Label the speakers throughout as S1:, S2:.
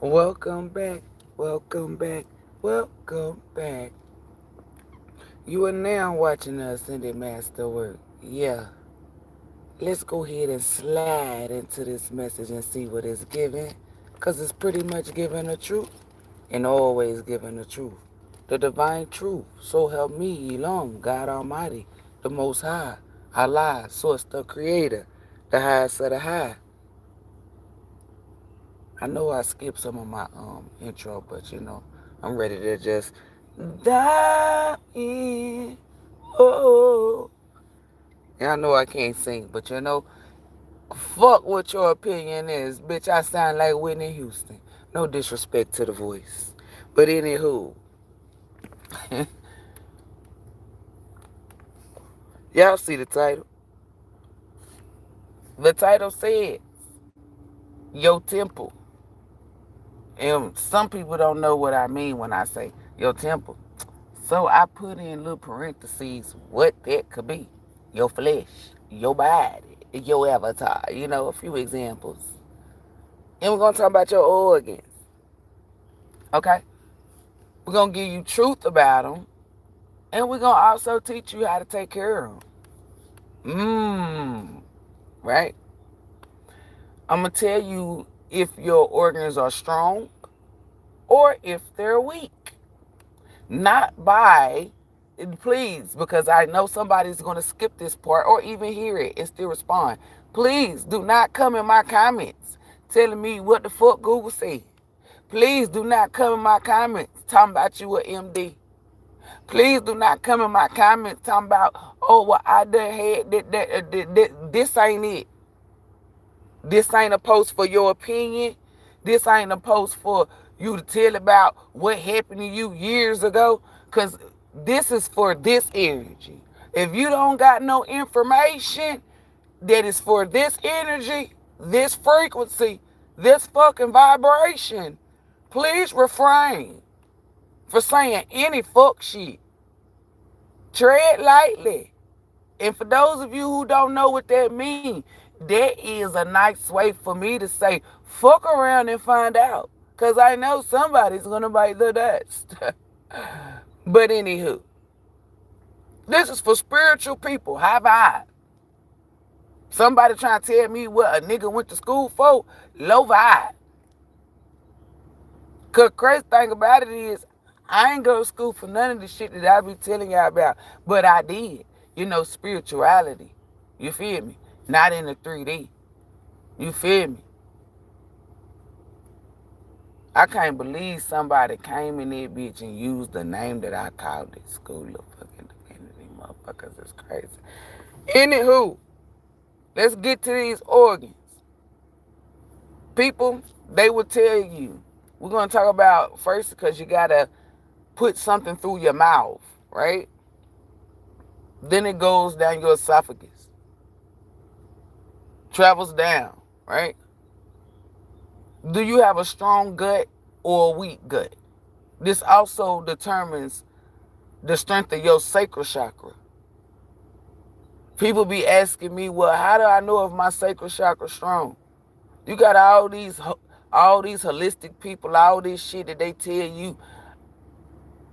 S1: Welcome back, welcome back, welcome back. You are now watching us in the masterwork. Yeah, let's go ahead and slide into this message and see what it's giving. Because it's pretty much giving the truth and always giving the truth. The divine truth. So help me, Elohym, God Almighty, the Most High, Allah, Source, the Creator, the highest of the high. I know I skipped some of my intro, but I'm ready to just dive in. Oh, and I know I can't sing, but fuck what your opinion is, bitch. I sound like Whitney Houston. No disrespect to the voice, but anywho, y'all see the title. The title said your temple, and some people don't know what I mean when I say your temple. So I put in little parentheses what that could be. Your flesh, your body, your avatar, a few examples. And we're going to talk about your organs, okay? We're going to give you truth about them, and we're going to also teach you how to take care of them. Right? I'm going to tell you if your organs are strong or if they're weak. Not by, please, because I know somebody's going to skip this part or even hear it and still respond. Please do not come in my comments telling me what the fuck Google said. Please do not come in my comments talking about you a MD. Please do not come in my comments talking about, oh, well, I done had this ain't it. This ain't a post for your opinion. This ain't a post for you to tell about what happened to you years ago. Because this is for this energy. If you don't got no information that is for this energy, this frequency, this fucking vibration, please refrain for saying any fuck shit. Tread lightly. And for those of you who don't know what that means, that is a nice way for me to say, fuck around and find out. Because I know somebody's going to bite the dust. But anywho, this is for spiritual people. High vibe. Somebody trying to tell me what a nigga went to school for, low vibe. Because crazy thing about it is, I ain't go to school for none of the shit that I be telling y'all about. But I did. Spirituality. You feel me? Not in the 3D. You feel me? I can't believe somebody came in that bitch and used the name that I called it. School of fucking divinity, motherfuckers. It's crazy. Anywho, let's get to these organs. People, they will tell you. We're going to talk about first because you got to put something through your mouth, right? Then it goes down your esophagus. Travels down, right? Do you have a strong gut or a weak gut? This also determines the strength of your sacral chakra. People be asking me, well, how do I know if my sacral chakra is strong? You got all these holistic people, all this shit that they tell you.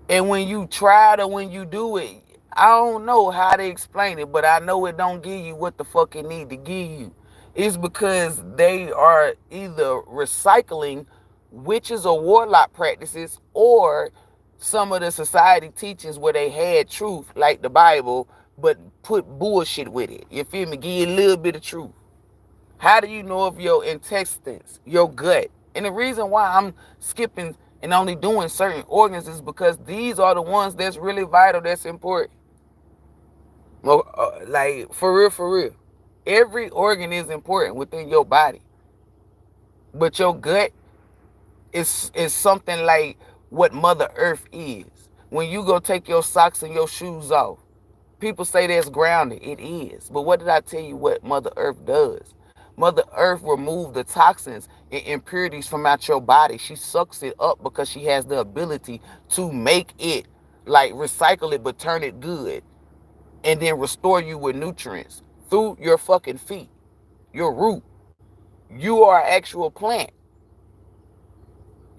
S1: And when you try it or when you do it, I don't know how to explain it, but I know it don't give you what the fuck it need to give you. It's because they are either recycling witches or warlock practices or some of the society teachings where they had truth, like the Bible, but put bullshit with it. You feel me? Give you a little bit of truth. How do you know if your intestines, your gut? And the reason why I'm skipping and only doing certain organs is because these are the ones that's really vital, that's important. Well, like, for real, for real. Every organ is important within your body. But your gut is something like what Mother Earth is. When you go take your socks and your shoes off, people say that's grounded. It is. But what did I tell you what Mother Earth does? Mother Earth removes the toxins and impurities from out your body. She sucks it up because she has the ability to make it, like recycle it, but turn it good. And then restore you with nutrients through your fucking feet, your root. You are an actual plant.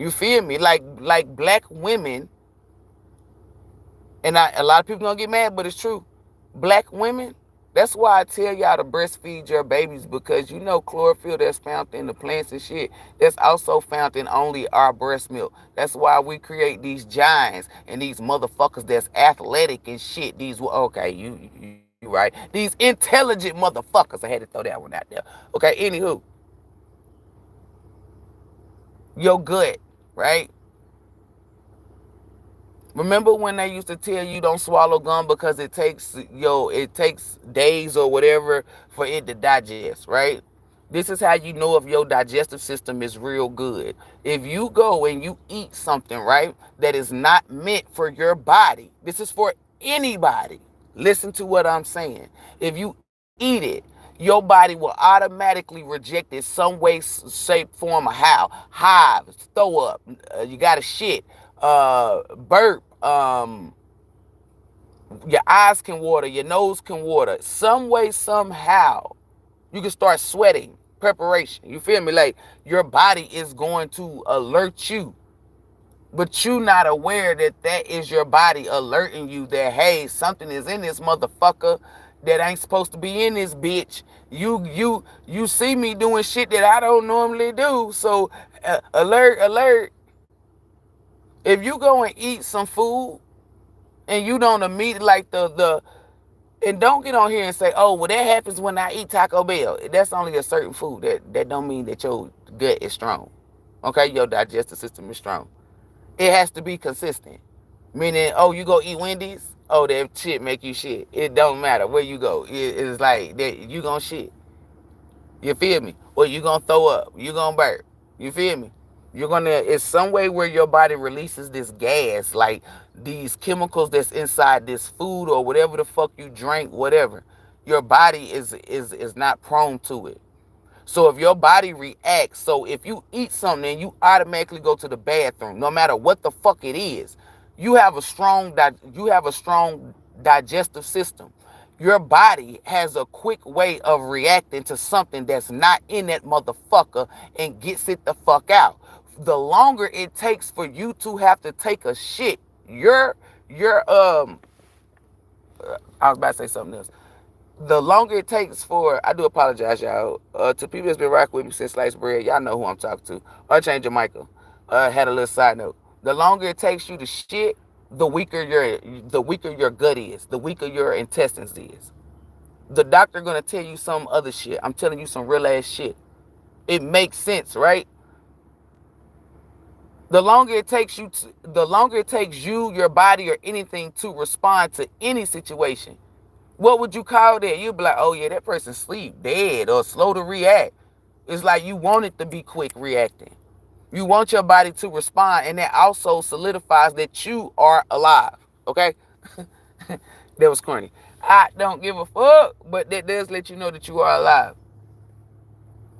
S1: You feel me? Like black women, and a lot of people gonna get mad, but it's true. Black women, that's why I tell y'all to breastfeed your babies, because you know chlorophyll that's found in the plants and shit, that's also found in only our breast milk. That's why we create these giants and these motherfuckers that's athletic and shit. These, okay, you right. These intelligent motherfuckers. I had to throw that one out there. Okay, anywho, your gut, right? Remember when they used to tell you don't swallow gum because it takes days or whatever for it to digest, right? This is how you know if your digestive system is real good. If you go and you eat something, right, that is not meant for your body, this is for anybody. Listen to what I'm saying. If you eat it, your body will automatically reject it some way, shape, form, or how. Hives, throw up, you got to shit, burp, your eyes can water, your nose can water. Some way, somehow, you can start sweating. Preparation. You feel me? Like your body is going to alert you, but you not aware that that is your body alerting you that, hey, something is in this motherfucker that ain't supposed to be in this bitch. You see me doing shit that I don't normally do. So alert, alert. If you go and eat some food and you don't immediately like the and don't get on here and say, oh, well, that happens when I eat Taco Bell. That's only a certain food. That don't mean that your gut is strong. Okay, your digestive system is strong. It has to be consistent. Meaning, oh, you go eat Wendy's, oh, that shit make you shit. It don't matter where you go. It's like that you gonna shit. You feel me? Or you gonna throw up. You gonna burp. You feel me? It's some way where your body releases this gas, like these chemicals that's inside this food or whatever the fuck you drink, whatever. Your body is not prone to it. So if your body reacts, so if you eat something and you automatically go to the bathroom, no matter what the fuck it is, you have a strong digestive system. Your body has a quick way of reacting to something that's not in that motherfucker and gets it the fuck out. The longer it takes for you to have to take a shit, I was about to say something else. The longer it takes for, I do apologize, y'all, to people that's been rocking with me since sliced bread, y'all know who I'm talking to. Unchained Jamaica. Had a little side note. The longer it takes you to shit, the weaker your gut is, the weaker your intestines is. The doctor gonna tell you some other shit. I'm telling you some real ass shit. It makes sense, right? The longer it takes you, your body, or anything to respond to any situation, what would you call that? You'd be like, oh yeah, that person sleep, dead, or slow to react. It's like you want it to be quick reacting. You want your body to respond, and that also solidifies that you are alive. Okay? That was corny. I don't give a fuck, but that does let you know that you are alive.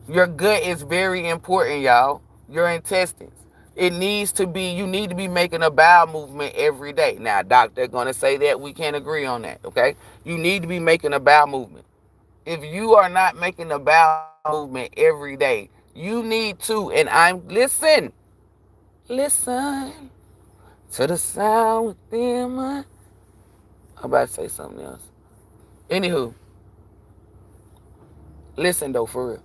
S1: Your gut is very important, y'all. Your intestines. You need to be making a bowel movement every day. Now, doctor gonna say that we can't agree on that, okay? You need to be making a bowel movement. If you are not making a bowel movement every day, you need to, and listen to the sound within my, I'm about to say something else. Anywho, listen though, for real.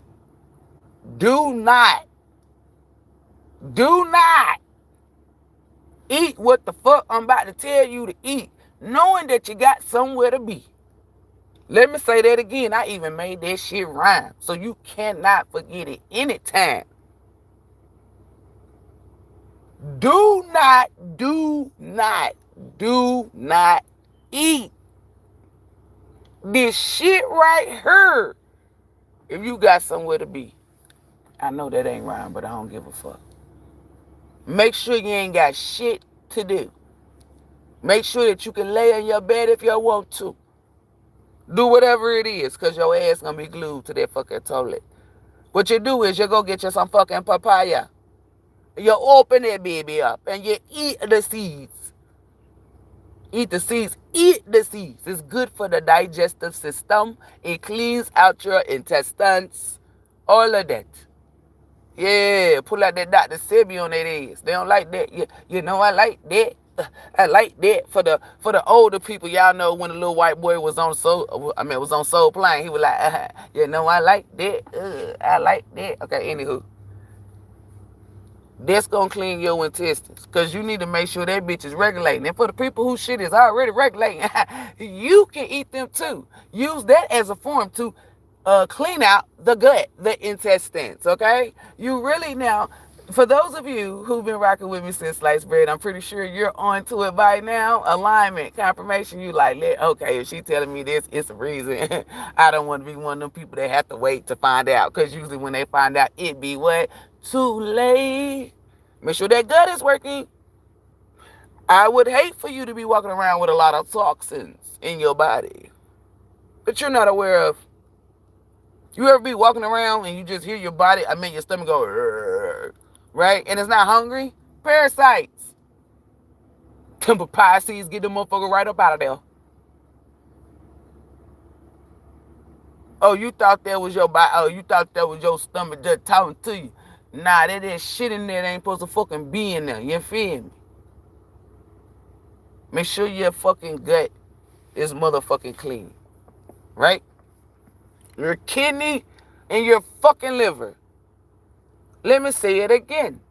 S1: Do not, do not eat what the fuck I'm about to tell you to eat, knowing that you got somewhere to be. Let me say that again. I even made that shit rhyme, so you cannot forget it anytime. Do not, do not, do not eat this shit right here if you got somewhere to be. I know that ain't rhyme, but I don't give a fuck. Make sure you ain't got shit to do. Make sure that you can lay in your bed if you want to. Do whatever it is, because your ass gonna be glued to that fucking toilet. What you do is you go get you some fucking papaya. You open that baby up and you eat the seeds. Eat the seeds. Eat the seeds. It's good for the digestive system. It cleans out your intestines. All of that. Yeah, pull out that Dr. Sebi on that ass. They don't like that. Yeah, you know I like that. I like that for the older people. Y'all know when the little white boy was on was on Soul Plane. He was like, you know I like that. I like that. Okay, anywho. That's gonna clean your intestines. Cause you need to make sure that bitch is regulating. And for the people whose shit is already regulating, you can eat them too. Use that as a form to clean out the gut, the intestines, okay? You really now, for those of you who've been rocking with me since sliced bread, I'm pretty sure you're on to it by now. Alignment, confirmation, you like, okay, if she telling me this, it's a reason. I don't want to be one of them people that have to wait to find out. Because usually when they find out, it be what? Too late. Make sure that gut is working. I would hate for you to be walking around with a lot of toxins in your body that you're not aware of. You ever be walking around and you just hear your body, your stomach go, right? And it's not hungry? Parasites. Temper Pisces, get the motherfucker right up out of there. Oh, you thought that was your body? Oh, you thought that was your stomach just talking to you? Nah, that is shit in there that ain't supposed to fucking be in there. You feel me? Make sure your fucking gut is motherfucking clean. Right? Your kidney and your fucking liver. Let me say it again.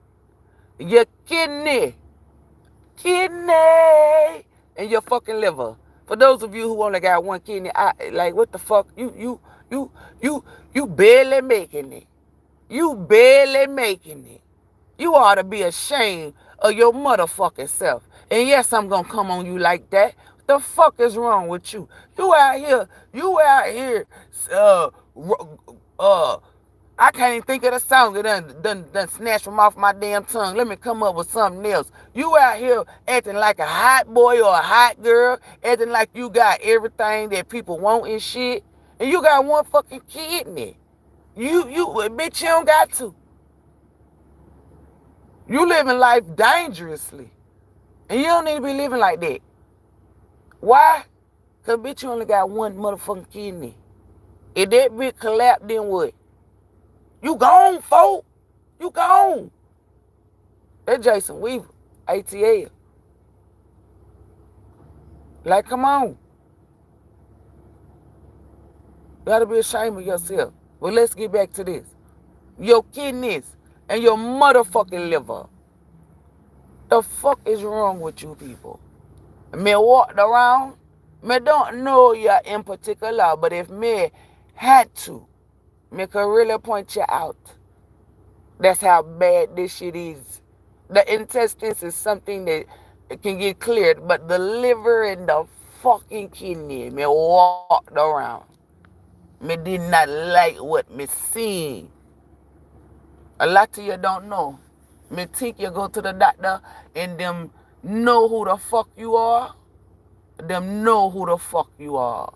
S1: Your kidney, and your fucking liver. For those of you who only got one kidney, what the fuck? You barely making it. You barely making it. You ought to be ashamed of your motherfucking self. And yes, I'm gonna come on you like that. The fuck is wrong with you? You out here, I can't even think of the song that done snatched from off my damn tongue. Let me come up with something else. You out here acting like a hot boy or a hot girl, acting like you got everything that people want and shit, and you got one fucking kidney. Bitch, you don't got to. You living life dangerously, and you don't need to be living like that. Why? Because, bitch, you only got one motherfucking kidney. If that bitch collapsed, then what? You gone, folk. You gone. That Jason Weaver, ATL. Like, come on. You gotta be ashamed of yourself. Well, let's get back to this. Your kidneys and your motherfucking liver. The fuck is wrong with you people? Me walked around. Me don't know you in particular, but if me had to, me could really point you out. That's how bad this shit is. The intestines is something that can get cleared, but the liver and the fucking kidney, me walked around. Me did not like what me seen. A lot of you don't know. Me think you go to the doctor and them know who the fuck you are. Them know who the fuck you are.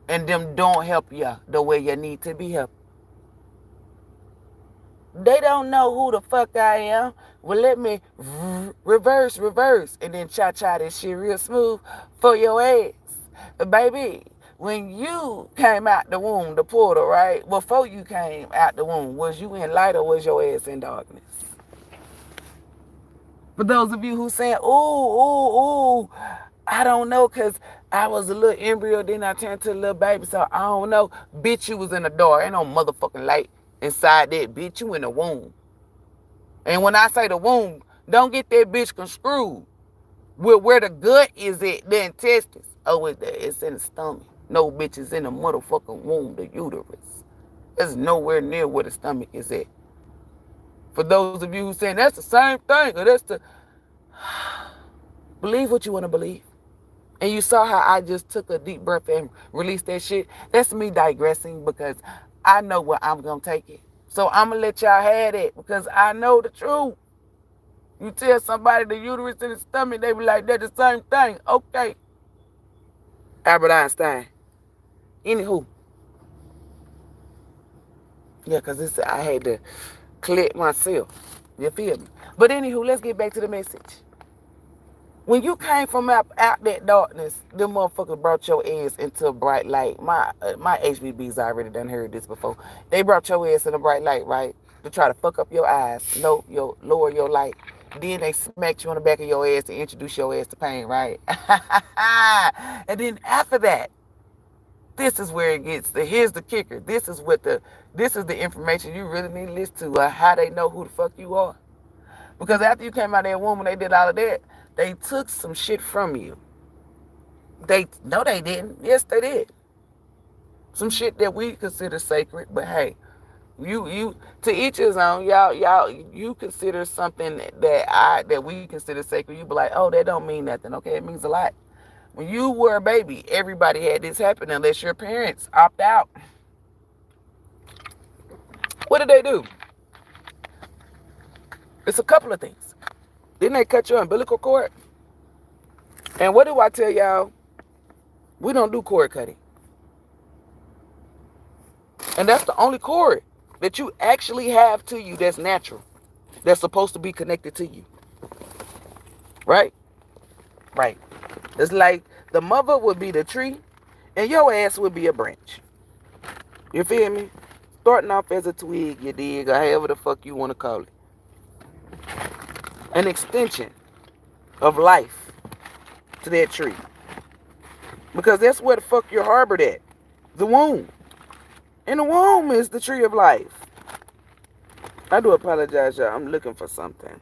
S1: And them don't help you the way you need to be helped. They don't know who the fuck I am. Well, let me reverse, and then cha-cha this shit real smooth for your ass. Baby, when you came out the womb, the portal, right? Before you came out the womb, was you in light or was your ass in darkness? For those of you who saying, ooh, I don't know, because I was a little embryo, then I turned to a little baby, so I don't know. Bitch, you was in the dark. Ain't no motherfucking light inside that. Bitch, you in the womb. And when I say the womb, don't get that bitch construed with where the gut is at, the intestines. Oh, it's in the stomach. No, bitch, it's in the motherfucking womb, the uterus. It's nowhere near where the stomach is at. For those of you who saying that's the same thing, or that's the... Believe what you want to believe. And you saw how I just took a deep breath and released that shit. That's me digressing because I know where I'm going to take it. So I'm going to let y'all have it because I know the truth. You tell somebody the uterus in the stomach, they be like, that's the same thing. Okay. Albert Einstein. Anywho. Yeah, because I had to collect myself. You feel me? But anywho, let's get back to the message. When you came from out that darkness, them motherfuckers brought your ass into a bright light. My HBBs already done heard this before. They brought your ass in a bright light, right? to try to fuck up your eyes, lower your light. Then they smack you on the back of your ass to introduce your ass to pain, right? And then after that, this is where it gets. Here's the kicker. This is the information you really need to listen to. How they know who the fuck you are. Because after you came out of that womb and they did all of that, they took some shit from you. No, they didn't. Yes, they did. Some shit that we consider sacred, but hey, you to each his own. Y'all, you consider something that we consider sacred. You be like, oh, that don't mean nothing. Okay, it means a lot. When you were a baby, everybody had this happen unless your parents opt out. What did they do? It's a couple of things. Didn't they cut your umbilical cord? And what do I tell y'all? We don't do cord cutting. And that's the only cord that you actually have to you that's natural. That's supposed to be connected to you. Right? Right. It's like the mother would be the tree and your ass would be a branch. You feel me? Starting off as a twig, you dig, or however the fuck you want to call it. An extension of life to that tree. Because that's where the fuck you're harbored at. The womb. And the womb is the tree of life. I do apologize, y'all. I'm looking for something.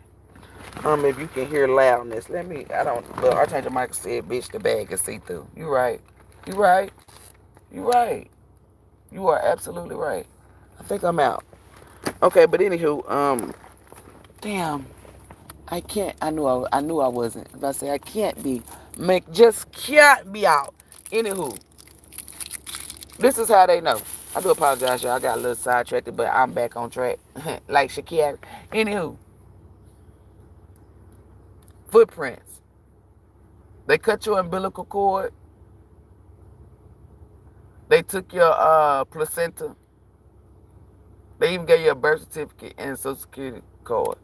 S1: If you can hear loudness, Archangel Michael said, bitch, the bag is see-through. You right. You right. You right. You are absolutely right. I think I'm out. Okay, but anywho, damn. I can't. I knew I wasn't. If I say I can't be, just can't be out. Anywho, this is how they know. I do apologize, y'all. I got a little sidetracked, but I'm back on track. Like Shakira. Anywho, footprints. They cut your umbilical cord. They took your placenta. They even gave you a birth certificate and a social security card.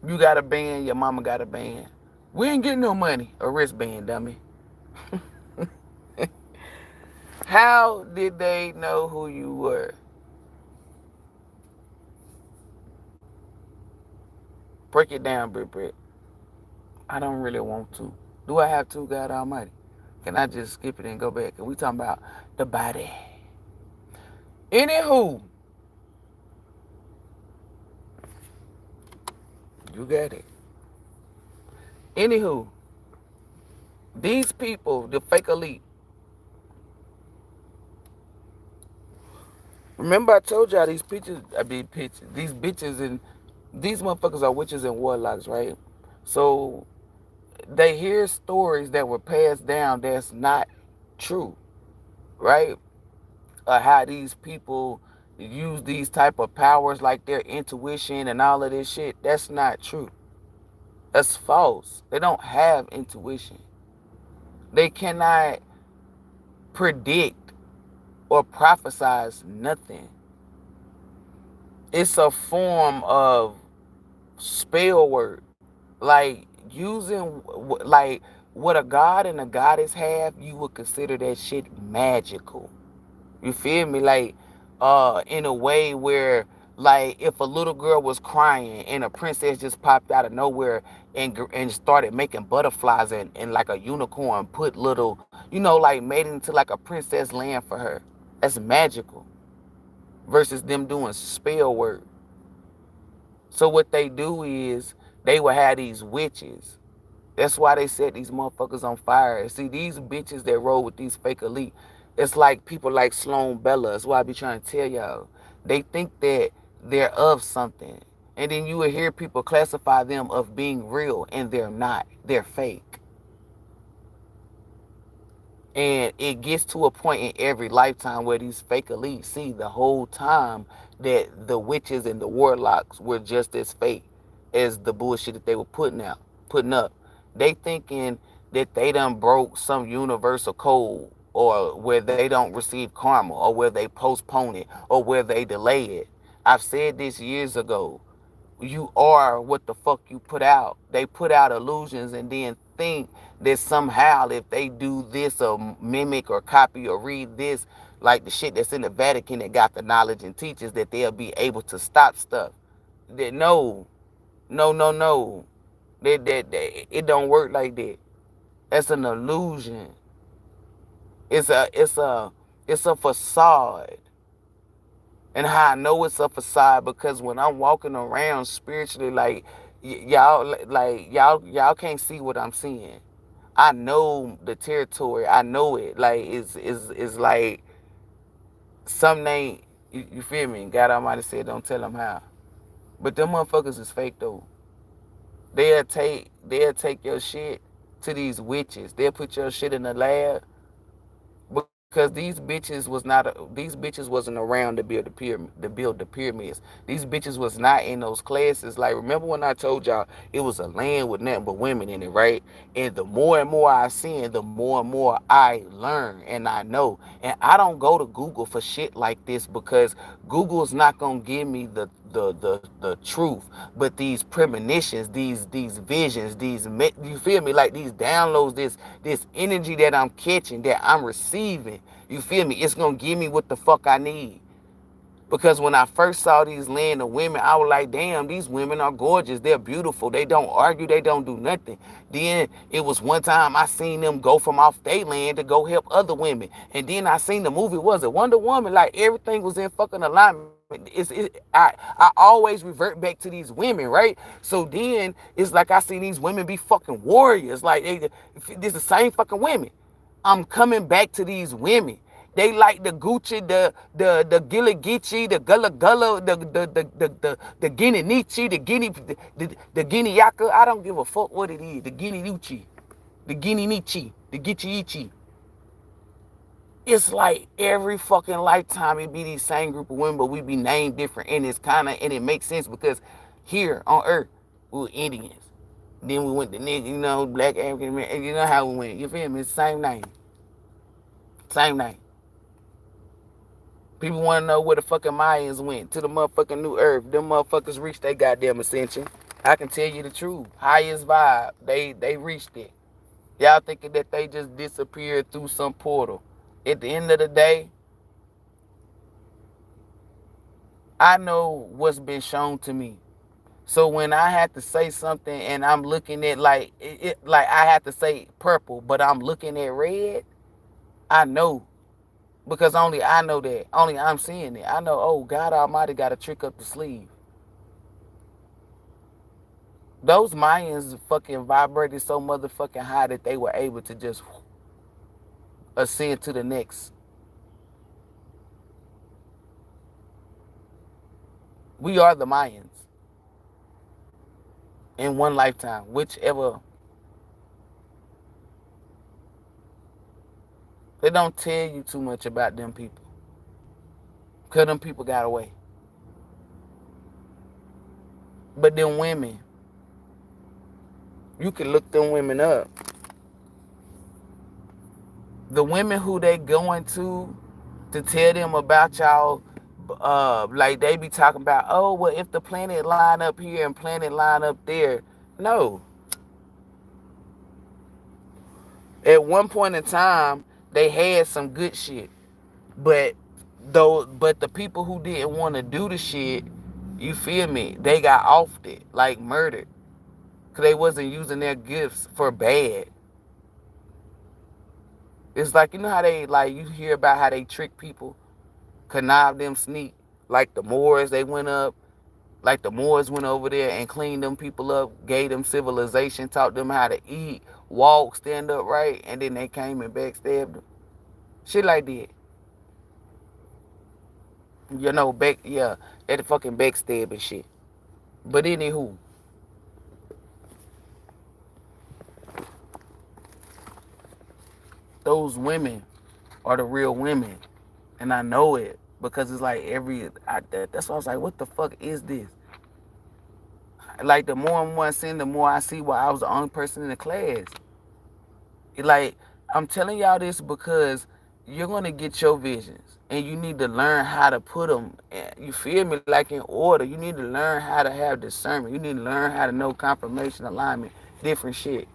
S1: You got a band, your mama got a band. We ain't getting no money. A wristband, dummy. How did they know who you were? Break it down, Britt. I don't really want to. Do I have to, God Almighty? Can I just skip it and go back? And we talking about the body. Anywho, you got it. Anywho, these people, the fake elite. Remember I told y'all these bitches, and these motherfuckers are witches and warlocks, right? So they hear stories that were passed down that's not true, right? How these people use these type of powers like their intuition and all of this shit. That's not true. That's false. They don't have intuition. They cannot predict or prophesize nothing. It's a form of spell word. Like using like what a god and a goddess have, you would consider that shit magical. You feel me? Like in a way where like if a little girl was crying and a princess just popped out of nowhere and started making butterflies and like a unicorn put little, like made it into like a princess land for her. That's magical. Versus them doing spell work. So what they do is they will have these witches. That's why they set these motherfuckers on fire. See, these bitches that roll with these fake elite, it's like people like Sloan Bella. That's why I be trying to tell y'all. They think that they're of something. And then you will hear people classify them of being real, and they're not. They're fake. And it gets to a point in every lifetime where these fake elites see the whole time that the witches and the warlocks were just as fake as the bullshit that they were putting up. They thinking that they done broke some universal code, or where they don't receive karma, or where they postpone it, or where they delay it. I've said this years ago. You are what the fuck you put out. They put out illusions and then think that somehow if they do this or mimic or copy or read this, like the shit that's in the Vatican that got the knowledge and teaches that they'll be able to stop stuff. That no. That it don't work like that. That's an illusion. It's a facade. And how I know it's a facade, because when I'm walking around spiritually, like y'all can't see what I'm seeing. I know the territory. I know it. Like it's like something ain't, you feel me? God Almighty said, don't tell them how. But them motherfuckers is fake though. They'll take your shit to these witches. They'll put your shit in the lab, because these bitches wasn't around to build the pyramids. These bitches was not in those classes. Like, remember when I told y'all it was a land with nothing but women in it, right? And the more and more I see, the more and more I learn and I know. And I don't go to Google for shit like this, because Google's not gonna give me the truth. But these premonitions, these visions, you feel me, like these downloads, this energy that I'm catching, that I'm receiving, you feel me, it's gonna give me what the fuck I need. Because when I first saw these land of women, I was like, damn, these women are gorgeous. They're beautiful. They don't argue. They don't do nothing. Then it was one time I seen them go from off their land to go help other women. And then I seen the movie, was it Wonder Woman? Like, everything was in fucking alignment. I always revert back to these women, right? So then it's like I see these women be fucking warriors. Like, this the same fucking women. I'm coming back to these women. They like the Gucci, the Gilly Geechee, the Gullah Gullah, the Guinea Nietzsche, the Guinea Yaka. I don't give a fuck what it is. The Guinea Nucci, the Guinea Nietzsche, the Geechee Ichi. It's like every fucking lifetime it be these same group of women, but we be named different. And and it makes sense, because here on earth, we were Indians. Then we went to niggas, black African American, you know how we went. You feel me? It's the same name. Same name. People want to know where the fucking Mayans went, to the motherfucking new earth. Them motherfuckers reached their goddamn ascension. I can tell you the truth. Highest vibe. They reached it. Y'all thinking that they just disappeared through some portal. At the end of the day, I know what's been shown to me. So when I had to say something and I'm looking at like I had to say purple, but I'm looking at red, I know. Because only I know that. Only I'm seeing it. I know, oh, God Almighty got a trick up the sleeve. Those Mayans fucking vibrated so motherfucking high that they were able to just ascend to the next. We are the Mayans. In one lifetime. Whichever. They don't tell you too much about them people. Because them people got away. But them women, you can look them women up. The women who they going to tell them about y'all, like they be talking about, oh, well, if the planet line up here and planet line up there. No. At one point in time, they had some good shit. But the people who didn't want to do the shit, you feel me, they got offed it, like murdered. Because they wasn't using their gifts for bad. It's like, you know how they, like, you hear about how they trick people, connive them, sneak. Like the Moors, they went up. Like the Moors went over there and cleaned them people up, gave them civilization, taught them how to eat, walk, stand up right, and then they came and backstabbed them. Shit like that. That fucking backstab and shit. But anywho, those women are the real women. And I know it, because it's like that's why I was like, what the fuck is this? Like, the more and more I see, the more I see why I was the only person in the class. Like, I'm telling y'all this because you're going to get your visions. And you need to learn how to put them, you feel me, like in order. You need to learn how to have discernment. You need to learn how to know confirmation, alignment, different shit.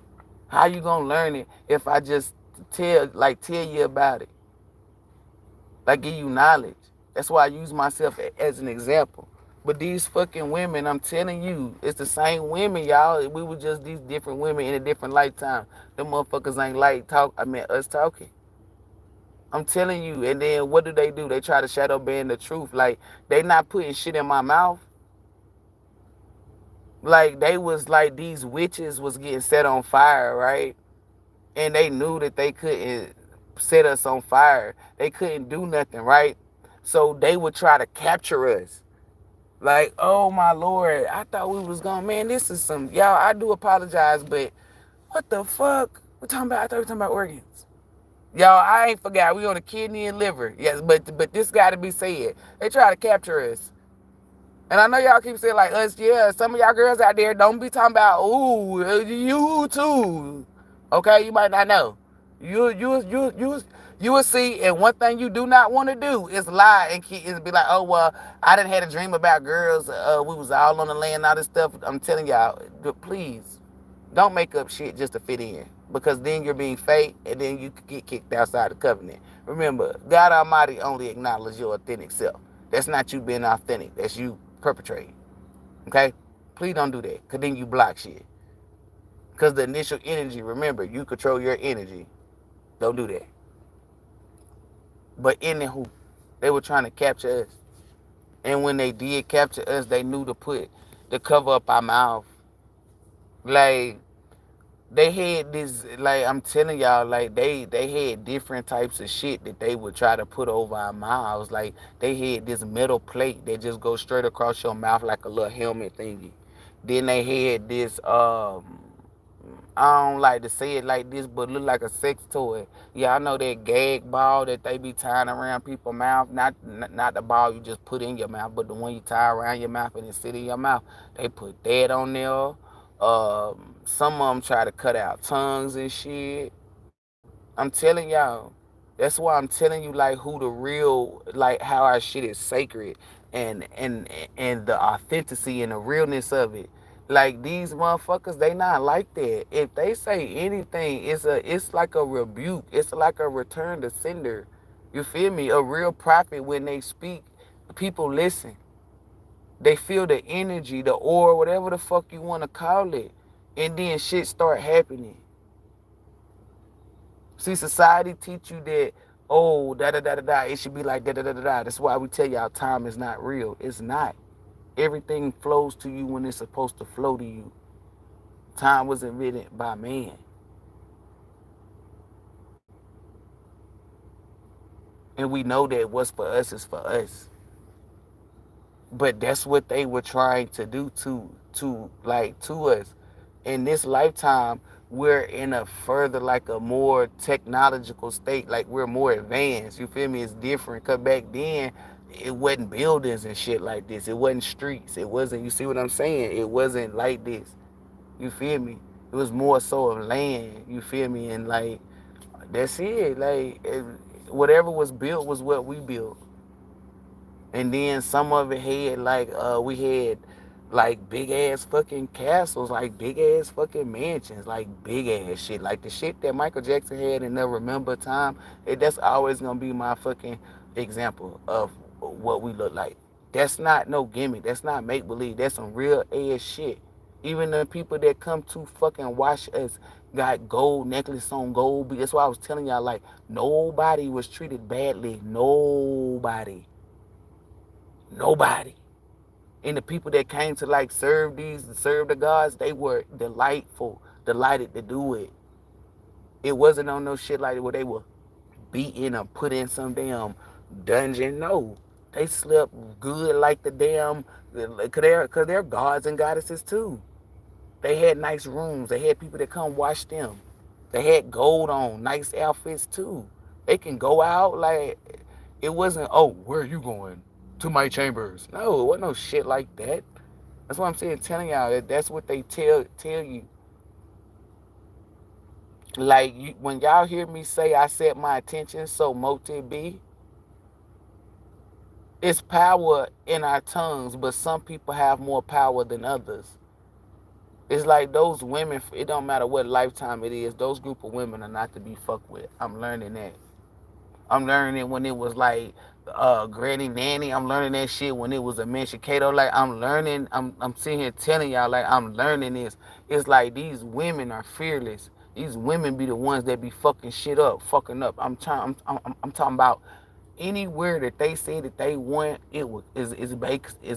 S1: How you going to learn it if I just tell you about it? Like, give you knowledge. That's why I use myself as an example. But these fucking women, I'm telling you, it's the same women, y'all. We were just these different women in a different lifetime. Them motherfuckers ain't like us talking. I'm telling you. And then what do? They try to shadow ban the truth. Like, they not putting shit in my mouth. Like, they was like, these witches was getting set on fire, right? And they knew that they couldn't set us on fire. They couldn't do nothing, right? So they would try to capture us. Like, oh my Lord, I thought we was gone. Man, this is some, y'all, I do apologize, but what the fuck? We're talking about, I thought we were talking about organs. Y'all, I ain't forgot, we on the kidney and liver. Yes, but this gotta be said. They try to capture us. And I know y'all keep saying like us, yeah, some of y'all girls out there don't be talking about, ooh, you too. Okay, you might not know. You will see, and one thing you do not want to do is lie and be like, oh well, I didn't have a dream about girls. We was all on the land, all this stuff. I'm telling y'all, please, don't make up shit just to fit in, because then you're being fake, and then you could get kicked outside the covenant. Remember, God Almighty only acknowledges your authentic self. That's not you being authentic. That's you perpetrating. Okay? Please don't do that, because then you block shit. Because the initial energy, remember, you control your energy. Don't do that. But anywho, they were trying to capture us. And when they did capture us, they knew to cover up our mouth. Like, they had this, like, I'm telling y'all, like, they had different types of shit that they would try to put over our mouths. Like, they had this metal plate that just goes straight across your mouth like a little helmet thingy. Then they had this, I don't like to say it like this, but look like a sex toy. Yeah, I know that gag ball that they be tying around people's mouth. Not the ball you just put in your mouth, but the one you tie around your mouth and it sit in your mouth. They put that on there. Some of them try to cut out tongues and shit. I'm telling y'all. That's why I'm telling you, like, who the real, like, how our shit is sacred, and and the authenticity and the realness of it. Like, these motherfuckers, they not like that. If they say anything, it's like a rebuke. It's like a return to sender. You feel me? A real prophet, when they speak, people listen. They feel the energy, the aura, whatever the fuck you want to call it. And then shit start happening. See, society teach you that, oh, da da da da da, it should be like da da da da da. That's why we tell y'all time is not real. It's not. Everything flows to you when it's supposed to flow to you. Time was invented by man. And we know that what's for us is for us. But that's what they were trying to do to us. In this lifetime, we're in a further, like, a more technological state. Like, we're more advanced. You feel me? It's different. Cause back then, it wasn't buildings and shit like this. It wasn't streets. It wasn't, you see what I'm saying? It wasn't like this. You feel me? It was more so of land. You feel me? And, like, that's it. Like, whatever was built was what we built. And then some of it had, like, we had, like, big ass fucking castles, like big ass fucking mansions, like big ass shit, like the shit that Michael Jackson had in the Remember Time. That's always gonna be my fucking example of what we look like. That's not no gimmick. That's not make believe. That's some real ass shit. Even the people that come to fucking watch us got gold necklace on gold. That's why I was telling y'all, like, nobody was treated badly. Nobody. And the people that came to, like, serve the gods, they were delighted to do it. It wasn't on no shit like where they were beaten or put in some damn dungeon. No. They slept good like the damn, cause they're gods and goddesses too. They had nice rooms. They had people that come watch them. They had gold on, nice outfits too. They can go out, like, it wasn't, oh, where are you going? To my chambers. No, it wasn't no shit like that. That's what I'm saying, telling y'all that's what they tell you. Like, when y'all hear me say I set my attention so multi be, it's power in our tongues, but some people have more power than others. It's like those women, it don't matter what lifetime it is, those group of women are not to be fucked with. I'm learning that. I'm learning it when it was like Granny Nanny. I'm learning that shit when it was a Manchicato. Like I'm learning. I'm sitting here telling y'all like I'm learning this. It's like these women are fearless. These women be the ones that be fucking shit up, fucking up. I'm talking about anywhere that they say that they want. It's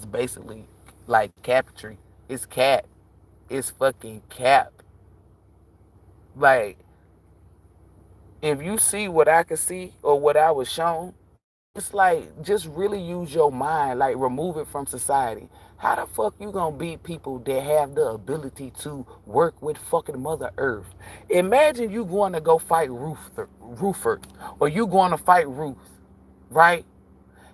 S1: basically like cabinetry. It's cap. It's fucking cap. Like if you see what I could see or what I was shown, it's like just really use your mind, like remove it from society. How the fuck you gonna beat people that have the ability to work with fucking Mother Earth? Imagine you going to go fight Ruther, or you going to fight Ruth, right?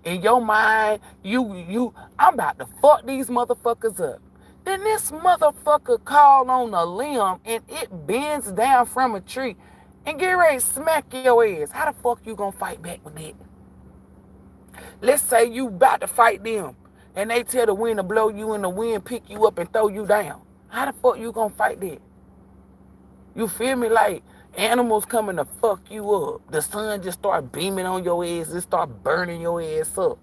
S1: In your mind, I'm about to fuck these motherfuckers up. Then this motherfucker call on a limb and it bends down from a tree and get ready to smack your ass. How the fuck you gonna fight back with that? Let's say you about to fight them and they tell the wind to blow you in the wind, pick you up and throw you down. How the fuck you gonna fight that? You feel me? Like animals coming to fuck you up. The sun just start beaming on your ass. It start burning your ass up.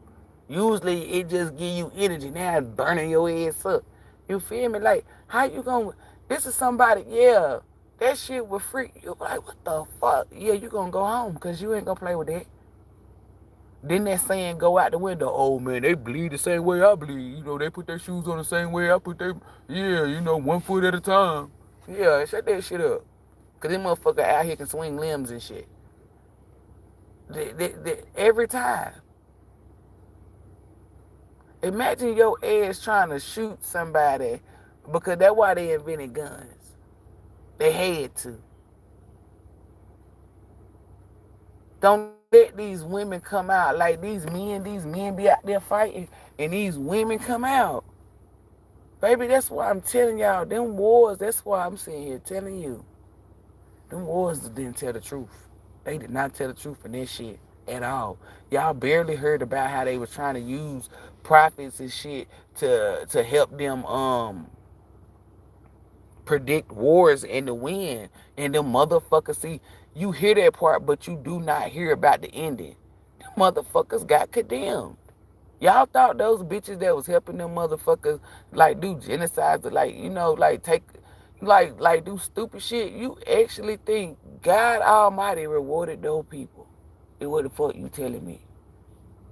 S1: Usually it just give you energy. Now it's burning your ass up. You feel me? Like how you gonna? This is somebody. Yeah, that shit will freak you. Like what the fuck? Yeah, you gonna go home because you ain't gonna play with that. Then that saying go out the window. Oh man, they bleed the same way I bleed. You know, they put their shoes on the same way I put their. Yeah, you know, 1 foot at a time. Yeah, shut that shit up. Cause this motherfucker out here can swing limbs and shit. Every time. Imagine your ass trying to shoot somebody because that's why they invented guns. They had to. Don't let these women come out. Like these men be out there fighting and these women come out. Baby, that's why I'm telling y'all, them wars, that's why I'm sitting here telling you. Them wars didn't tell the truth. They did not tell the truth in this shit at all. Y'all barely heard about how they was trying to use prophets and shit to help them predict wars and to win. And them motherfuckers, see, you hear that part, but you do not hear about the ending. Them motherfuckers got condemned. Y'all thought those bitches that was helping them motherfuckers like do genocides, like you know, like take, like do stupid shit. You actually think God Almighty rewarded those people? And what the fuck you telling me?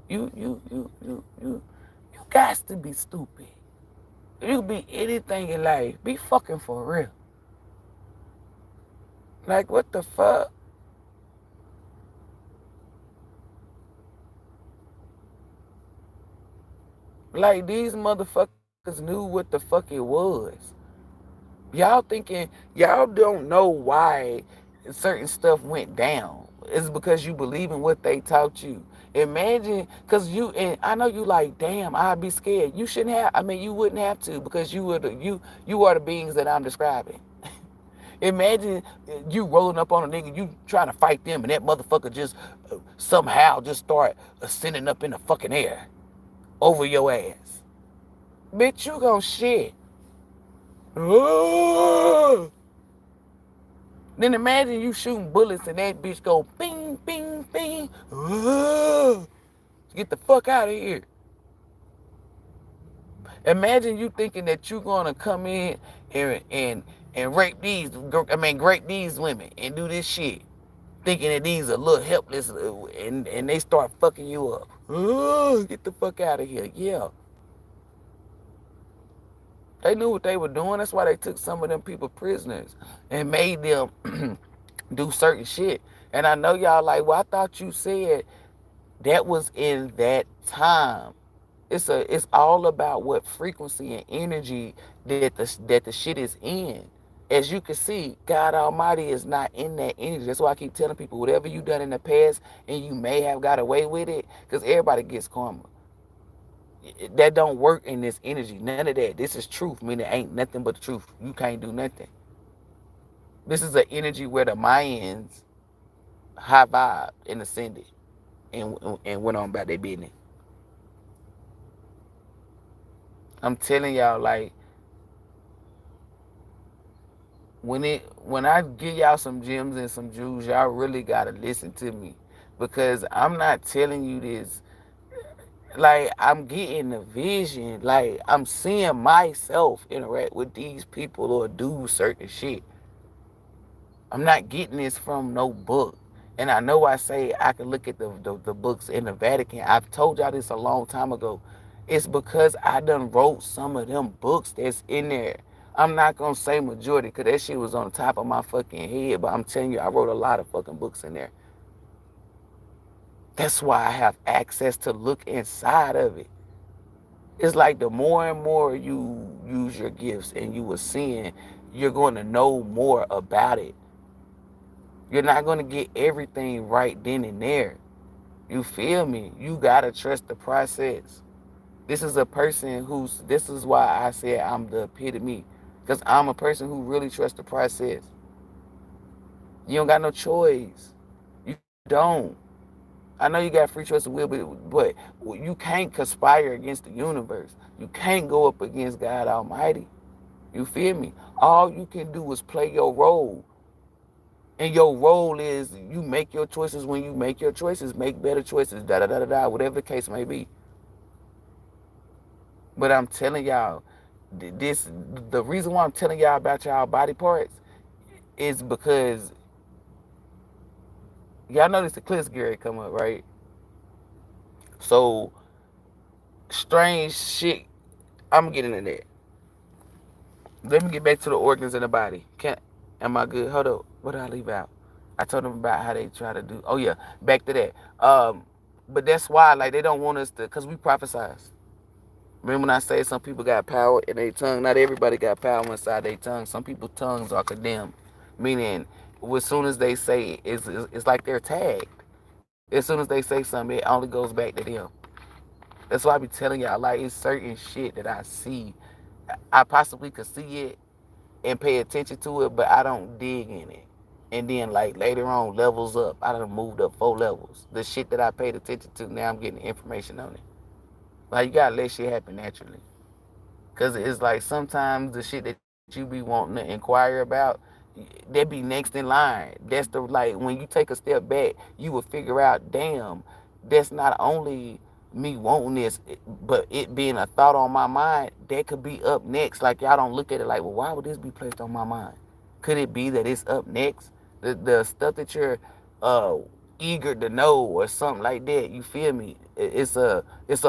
S1: You got to be stupid. You can be anything in life. Be fucking for real. Like what the fuck? Like these motherfuckers knew what the fuck it was. Y'all thinking, y'all don't know why certain stuff went down. It's because you believe in what they taught you. Imagine, because you, and I know you like, damn, I'd be scared. You shouldn't have, I mean, you wouldn't have to because you are the beings that I'm describing. Imagine you rolling up on a nigga, you trying to fight them, and that motherfucker just somehow just start ascending up in the fucking air over your ass. Bitch, you gon' shit. Oh! Then imagine you shooting bullets and that bitch go bing, bing, bing. Oh! Get the fuck out of here. Imagine you thinking that you gonna come in and rape grape these women and do this shit, thinking that these are little helpless and they start fucking you up. Oh, get the fuck out of here. Yeah. They knew what they were doing. That's why they took some of them people prisoners and made them do certain shit. And I know y'all like, well, I thought you said that was in that time. It's all about what frequency and energy that the shit is in. As you can see, God Almighty is not in that energy. That's why I keep telling people, whatever you done in the past and you may have got away with it, because everybody gets karma. That don't work in this energy. None of that. This is truth, meaning ain't nothing but the truth. You can't do nothing. This is an energy where the Mayans high vibe and ascended and went on about their business. I'm telling y'all, like, when I give y'all some gems and some jewels, y'all really gotta listen to me. because I'm not telling you this. Like, I'm getting the vision. Like, I'm seeing myself interact with these people or do certain shit. I'm not getting this from no book. And I know I say I can look at the books in the Vatican. I've told y'all this a long time ago. It's because I done wrote some of them books that's in there. I'm not going to say majority because that shit was on the top of my fucking head. But I'm telling you, I wrote a lot of fucking books in there. That's why I have access to look inside of it. It's like the more and more you use your gifts and you were seeing, you're going to know more about it. You're not going to get everything right then and there. You feel me? You got to trust the process. This is a person this is why I said I'm the epitome. Because I'm a person who really trusts the process. You don't got no choice. You don't. I know you got free choice of will, but you can't conspire against the universe. You can't go up against God Almighty. You feel me? All you can do is play your role. And your role is you make your choices. When you make your choices, make better choices, da da da da da, whatever the case may be. But I'm telling y'all, the reason why I'm telling y'all about y'all body parts is because y'all notice the clips Gary come up, right? So strange shit. I'm getting into that. Let me get back to the organs in the body. Am I good? Hold up. What did I leave out? I told them about how they try to do. Oh yeah, back to that. But that's why, like, they don't want us to, cause we prophesize. Remember when I say some people got power in their tongue? Not everybody got power inside their tongue. Some people's tongues are condemned, meaning as soon as they say it, it's like they're tagged. As soon as they say something, it only goes back to them. That's why I be telling y'all, like, it's certain shit that I see. I possibly could see it and pay attention to it, but I don't dig in it. And then, like, later on, levels up. I done moved up 4 levels. The shit that I paid attention to, now I'm getting information on it. Like, you gotta let shit happen naturally. Because it's like sometimes the shit that you be wanting to inquire about, that be next in line. That's the, like, when you take a step back, you will figure out, damn, that's not only me wanting this, but it being a thought on my mind, that could be up next. Like, y'all don't look at it like, well, why would this be placed on my mind? Could it be that it's up next? The stuff that you're uh eager to know or something like that, you feel me? It's a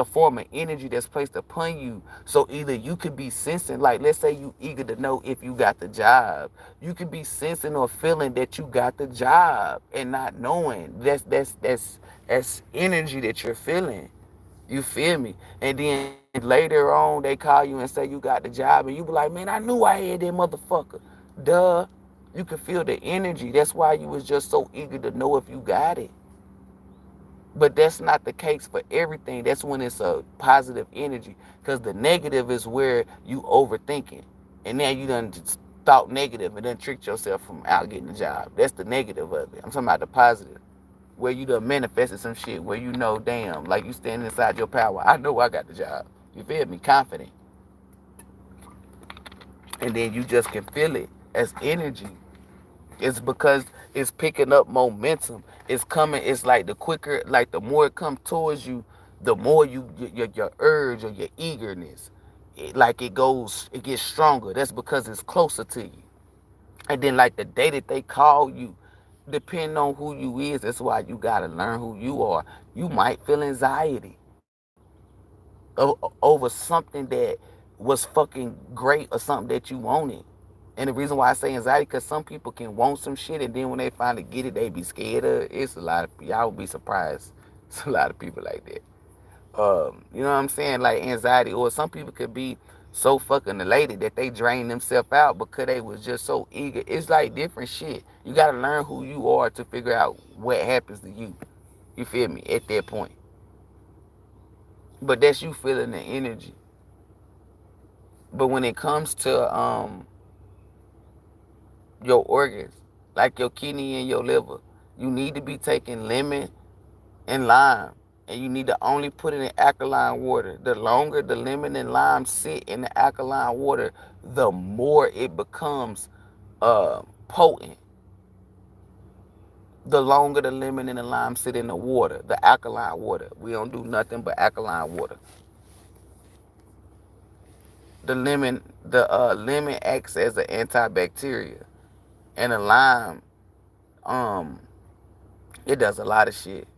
S1: form of energy that's placed upon you. So either you could be sensing, like, let's say you eager to know if you got the job. You could be sensing or feeling that you got the job and not knowing. That's energy that you're feeling. You feel me? And then later on, they call you and say you got the job, and you be like, man, I knew I had that motherfucker. Duh. You can feel the energy. That's why you was just so eager to know if you got it. But that's not the case for everything. That's when it's a positive energy. Because the negative is where you overthinking. And now you done thought negative and then tricked yourself from out getting the job. That's the negative of it. I'm talking about the positive. Where you done manifested some shit. Where you know, damn, like you standing inside your power. I know I got the job. You feel me? Confident. And then you just can feel it as energy. It's because it's picking up momentum. It's coming. It's like the quicker, like the more it comes towards you, the more your urge or your eagerness, like it gets stronger. That's because it's closer to you. And then, like, the day that they call you, depending on who you is, that's why you gotta learn who you are. You might feel anxiety over something that was fucking great or something that you wanted. And the reason why I say anxiety, because some people can want some shit, and then when they finally get it, they be scared of it. It's a lot of, y'all would be surprised. It's a lot of people like that. You know what I'm saying? Like anxiety, or some people could be so fucking elated that they drain themselves out because they was just so eager. It's like different shit. You gotta learn who you are to figure out what happens to you. You feel me? At that point. But that's you feeling the energy. But when it comes to your organs, like your kidney and your liver, you need to be taking lemon and lime. And you need to only put it in alkaline water. The longer the lemon and lime sit in the alkaline water, the more it becomes potent. The longer the lemon and the lime sit in the water, the alkaline water. We don't do nothing but alkaline water. The lemon acts as an antibacterial, and the lime, um, it does a lot of shit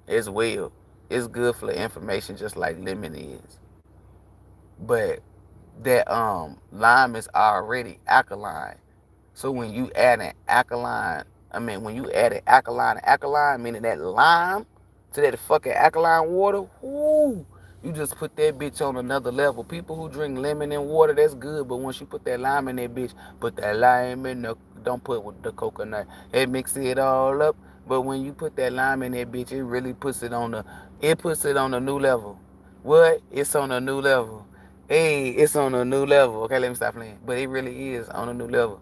S1: as well. It's good for the inflammation, just like lemon is. But that lime is already alkaline. So when you add an alkaline, when you add an alkaline, meaning that lime to that fucking alkaline water, whoo, you just put that bitch on another level. People who drink lemon and water, that's good, but once you put that lime in that bitch, put that lime in the, don't put with the coconut. It mix it all up. But when you put that lime in that bitch, it puts it on a new level. What? It's on a new level. Hey, it's on a new level. Okay, let me stop playing. But it really is on a new level.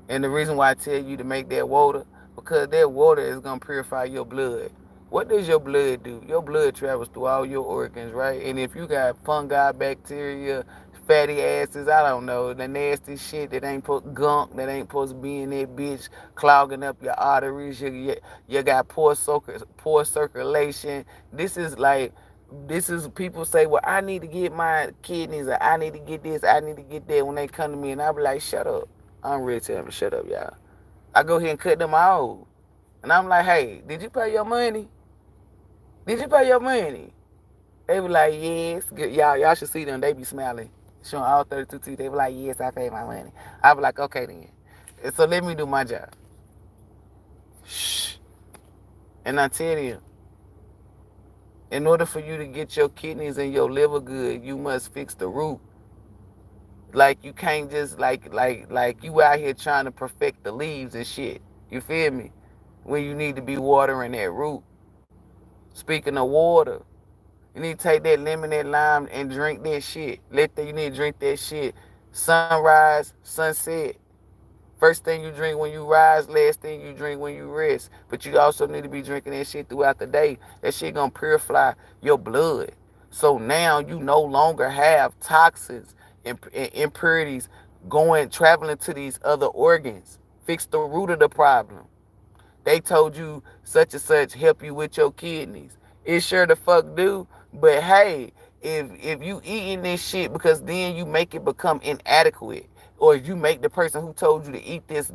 S1: And the reason why I tell you to make that water, because that water is going to purify your blood. What does your blood do? Your blood travels through all your organs, right? And if you got fungi, bacteria, fatty acids, I don't know, the nasty shit that ain't gunk that ain't supposed to be in that bitch, clogging up your arteries, you got poor circulation. This is people say, well, I need to get my kidneys, or I need to get this, I need to get that when they come to me, and I be like, shut up. I'm ready to tell them to shut up, y'all. I go ahead and cut them out. And I'm like, hey, did you pay your money? Did you pay your money? They be like, yes. Y'all should see them. They be smiling. Showing all 32 teeth. They be like, yes, I paid my money. I be like, okay then. And so let me do my job. Shh. And I tell you, in order for you to get your kidneys and your liver good, you must fix the root. Like you can't just like you out here trying to perfect the leaves and shit. You feel me? When you need to be watering that root. Speaking of water, you need to take that lemon, that lime, and drink that shit. You need to drink that shit. Sunrise, sunset. First thing you drink when you rise, last thing you drink when you rest. But you also need to be drinking that shit throughout the day. That shit gonna purify your blood. So now you no longer have toxins and impurities traveling to these other organs. Fix the root of the problem. They told you such and such help you with your kidneys. It sure the fuck do. But hey, if you eating this shit, because then you make it become inadequate, or you make the person who told you to eat this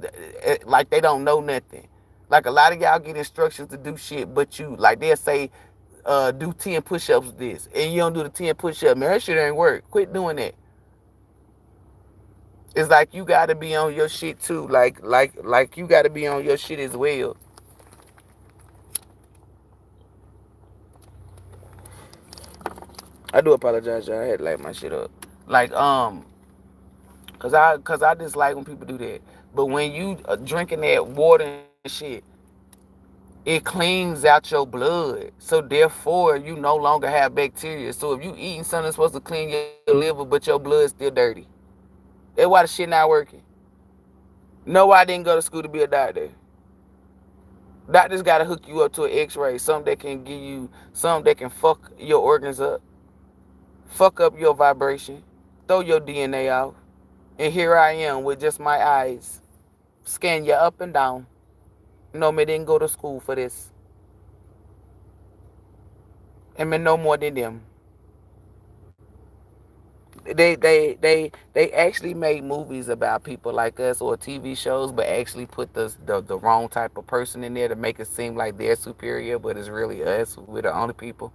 S1: like they don't know nothing. Like a lot of y'all get instructions to do shit, but you like they'll say, do 10 push-ups this, and you don't do the 10 push-ups. Man, that shit ain't work. Quit doing that. It's like you gotta be on your shit too. Like you gotta be on your shit as well. I do apologize, y'all. I had to light my shit up. Like, cause I dislike when people do that. But when you drinking that water and shit, it cleans out your blood. So therefore, you no longer have bacteria. So if you eating something that's supposed to clean your liver, but your blood's still dirty, that's why the shit not working. No, I didn't go to school to be a doctor. Doctors gotta hook you up to an X-ray, something that can give you something that can fuck your organs up, fuck up your vibration, throw your DNA out. And here I am with just my eyes, scan you up and down. No, me didn't go to school for this. And me no more than them. They actually make movies about people like us, or TV shows, but actually put the wrong type of person in there to make it seem like they're superior, but it's really us. We're the only people.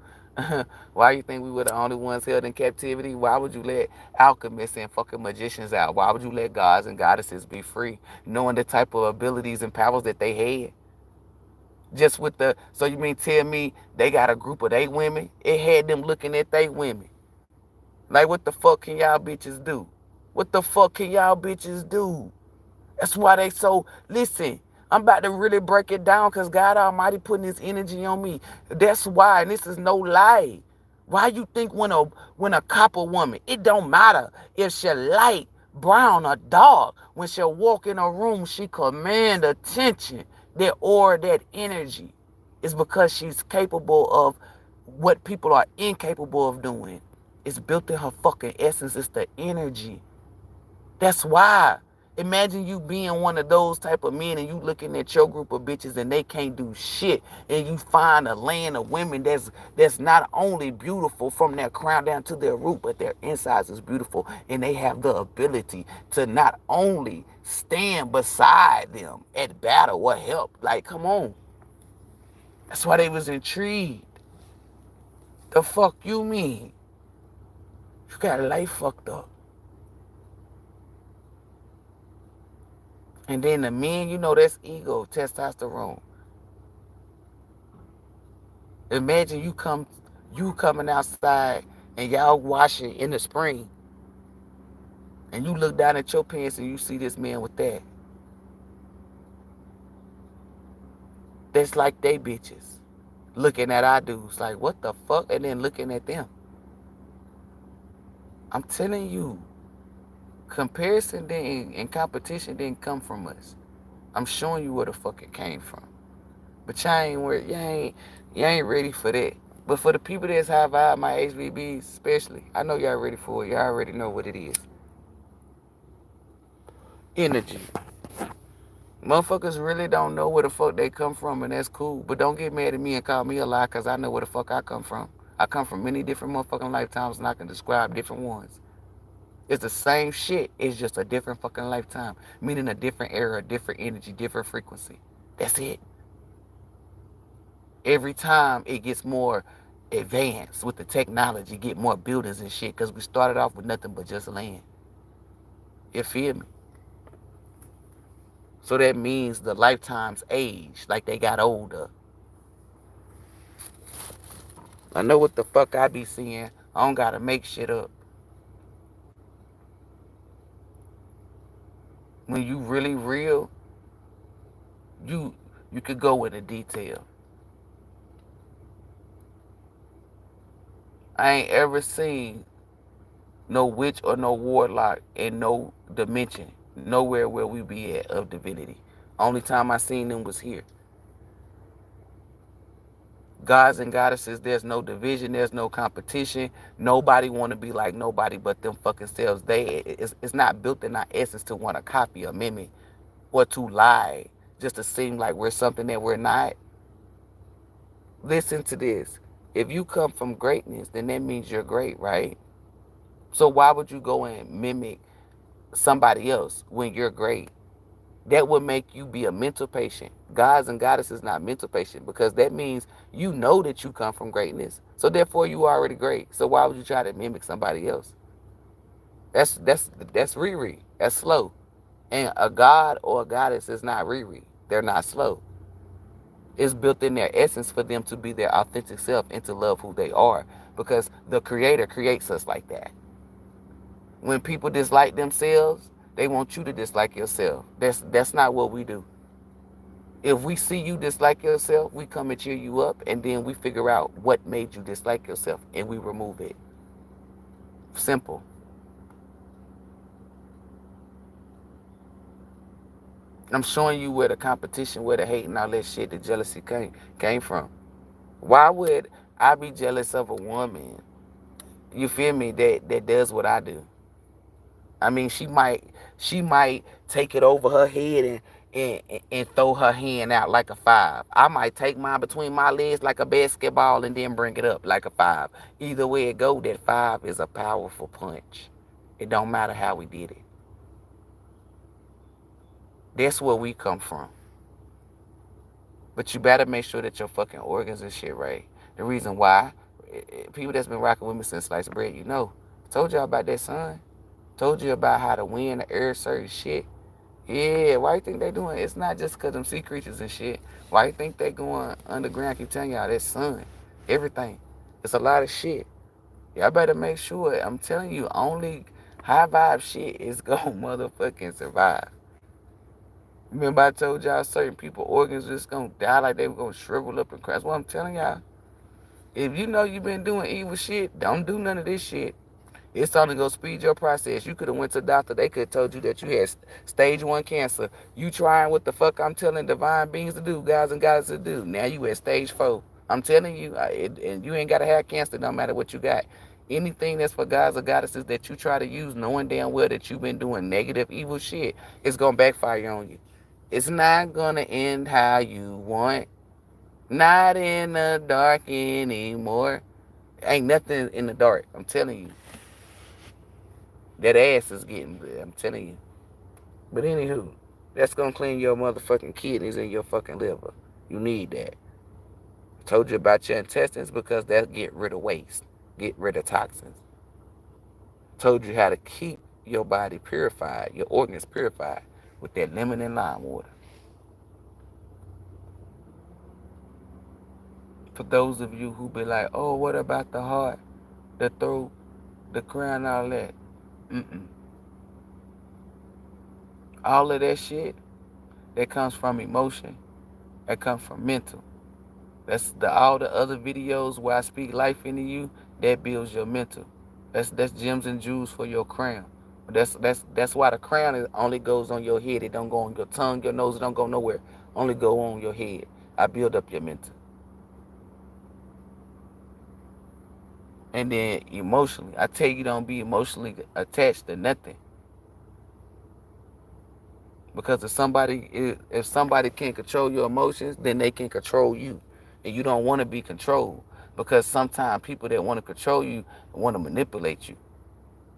S1: Why you think we were the only ones held in captivity? Why would you let alchemists and fucking magicians out? Why would you let gods and goddesses be free, knowing the type of abilities and powers that they had? Just with so you mean tell me they got a group of they women? It had them looking at they women. Like, what the fuck can y'all bitches do? What the fuck can y'all bitches do? That's why they so, listen, I'm about to really break it down because God Almighty putting his energy on me. That's why, and this is no lie. Why you think when a copper woman, it don't matter if she light, brown, or dark, when she walk in a room, she command attention, that aura, that energy. It's because she's capable of what people are incapable of doing. It's built in her fucking essence. It's the energy. That's why. Imagine you being one of those type of men and you looking at your group of bitches and they can't do shit, and you find a land of women that's not only beautiful from their crown down to their root, but their insides is beautiful, and they have the ability to not only stand beside them at battle or help. Like, come on. That's why they was intrigued. The fuck you mean? You got life fucked up. And then the men, you know, that's ego, testosterone. Imagine you coming outside and y'all washing in the spring, and you look down at your pants and you see this man with that. That's like they bitches looking at our dudes like, what the fuck? And then looking at them. I'm telling you, comparison and competition didn't come from us. I'm showing you where the fuck it came from. But y'all ain't ready for that. But for the people that's high vibe, my HVBs especially, I know y'all ready for it. Y'all already know what it is. Energy. Motherfuckers really don't know where the fuck they come from, and that's cool. But don't get mad at me and call me a lie, because I know where the fuck I come from. I come from many different motherfucking lifetimes, and I can describe different ones. It's the same shit. It's just a different fucking lifetime. Meaning a different era, different energy, different frequency. That's it. Every time it gets more advanced with the technology, get more buildings and shit, because we started off with nothing but just land. You feel me? So that means the lifetimes age, like they got older. I know what the fuck I be seeing. I don't gotta make shit up. When you really real, you could go into detail. I ain't ever seen no witch or no warlock in no dimension, nowhere where we be at of divinity. Only time I seen them was here. Gods and goddesses, there's no division, there's no competition. Nobody want to be like nobody but them fucking selves. It's not built in our essence to want to copy or mimic or to lie just to seem like we're something that we're not. Listen to this. If you come from greatness, then that means you're great, right? So why would you go and mimic somebody else when you're great? That would make you be a mental patient. Gods and goddesses not mental patient, because that means you know that you come from greatness. So therefore you are already great. So why would you try to mimic somebody else? That's Riri. That's slow. And a god or a goddess is not Riri. They're not slow. It's built in their essence for them to be their authentic self and to love who they are, because the creator creates us like that. When people dislike themselves, they want you to dislike yourself. That's not what we do. If we see you dislike yourself, we come and cheer you up, and then we figure out what made you dislike yourself, and we remove it. Simple. I'm showing you where the competition, where the hate and all that shit, the jealousy came from. Why would I be jealous of a woman, you feel me, that does what I do? I mean, she might take it over her head and throw her hand out like a 5. I might take mine between my legs like a basketball and then bring it up like a 5. Either way it go, that 5 is a powerful punch. It don't matter how we did it. That's where we come from. But you better make sure that your fucking organs and shit right. The reason why, people that's been rocking with me since sliced bread, you know. Told y'all about that sun. Told you about how to win the air certain shit. Yeah, why you think they doing it? It's not just because them sea creatures and shit. Why you think they going underground? I keep telling y'all, that sun, everything. It's a lot of shit. Y'all better make sure. I'm telling you, only high vibe shit is gonna motherfucking survive. Remember I told y'all certain people organs just gonna die, like they were gonna shrivel up and crash. Well, I'm telling y'all, if you know you've been doing evil shit, don't do none of this shit. It's only gonna speed your process. You could have went to the doctor. They could have told you that you had stage 1 cancer. You trying what the fuck I'm telling divine beings to do, guys and goddesses to do. Now you at stage 4. I'm telling you, and you ain't gotta have cancer no matter what you got. Anything that's for gods or goddesses that you try to use, knowing damn well that you've been doing negative, evil shit, it's gonna backfire on you. It's not gonna end how you want. Not in the dark anymore. Ain't nothing in the dark. I'm telling you. That ass is getting good. I'm telling you. But anywho, that's gonna clean your motherfucking kidneys and your fucking liver. You need that. I told you about your intestines because that get rid of waste, get rid of toxins. Told you how to keep your body purified, your organs purified with that lemon and lime water. For those of you who be like, oh, what about the heart, the throat, the crown, all that? All of that shit, that comes from emotion, that comes from mental. That's all the other videos where I speak life into you, that builds your mental. That's gems and jewels for your crown. That's why the crown only goes on your head. It don't go on your tongue, your nose. It don't go nowhere. Only go on your head. I build up your mental. And then emotionally, I tell you, don't be emotionally attached to nothing. Because if somebody can control your emotions, then they can control you. And you don't want to be controlled. Because sometimes people that want to control you want to manipulate you.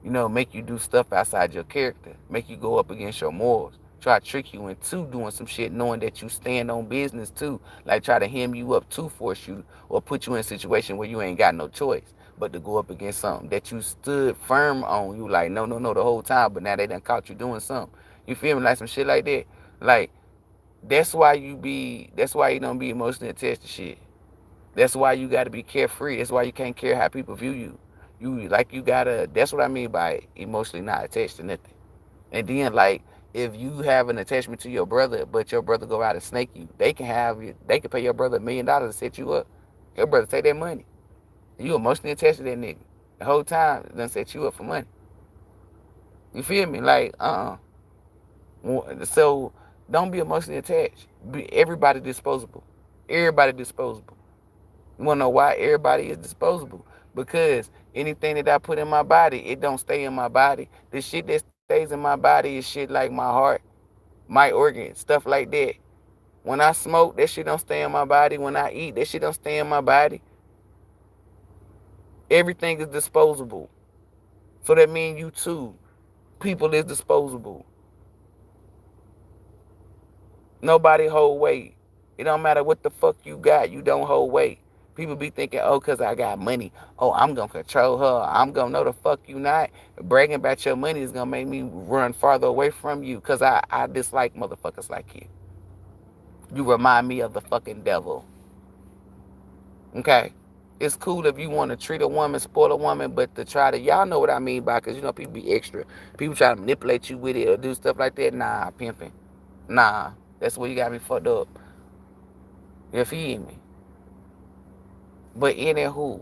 S1: You know, make you do stuff outside your character. Make you go up against your morals. Try to trick you into doing some shit knowing that you stand on business too. Like try to hem you up to force you or put you in a situation where you ain't got no choice but to go up against something that you stood firm on. You like, no, the whole time, but now they done caught you doing something. You feel me? Like some shit like that. Like, that's why you don't be emotionally attached to shit. That's why you gotta be carefree. That's why you can't care how people view you. That's what I mean by emotionally not attached to nothing. And then like if you have an attachment to your brother, but your brother go out and snake you, they can pay your brother $1 million to set you up. Your brother take that money. You emotionally attached to that nigga. The whole time done set you up for money. You feel me? Like, So don't be emotionally attached. Everybody disposable. Everybody disposable. You wanna know why everybody is disposable? Because anything that I put in my body, it don't stay in my body. The shit that stays in my body is shit like my heart, my organs, stuff like that. When I smoke, that shit don't stay in my body. When I eat, that shit don't stay in my body. Everything is disposable. So that means you too. People is disposable. Nobody hold weight. It don't matter what the fuck you got. You don't hold weight. People be thinking, oh, because I got money. Oh, I'm going to control her. I'm going to know the fuck you not. Bragging about your money is going to make me run farther away from you because I dislike motherfuckers like you. You remind me of the fucking devil. Okay? It's cool if you want to treat a woman, spoil a woman, but to try to, y'all know what I mean by, because, you know, people be extra. People try to manipulate you with it or do stuff like that. Nah, pimping. Nah, that's where you got me fucked up. You feel me? But anywho,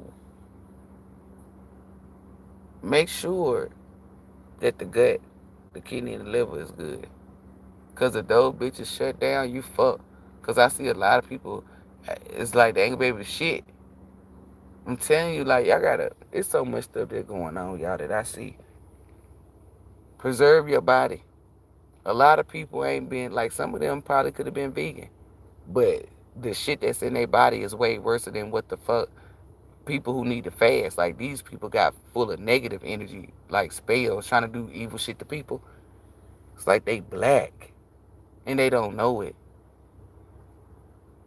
S1: make sure that the gut, the kidney, and the liver is good. Because if those bitches shut down, you fuck. Because I see a lot of people, it's like they ain't gonna be able to shit. I'm telling you, like, it's so much stuff that's going on, y'all, that I see. Preserve your body. A lot of people ain't been, like, some of them probably could have been vegan. But the shit that's in their body is way worse than what the fuck people who need to fast. Like, these people got full of negative energy, like spells, trying to do evil shit to people. It's like they black and they don't know it.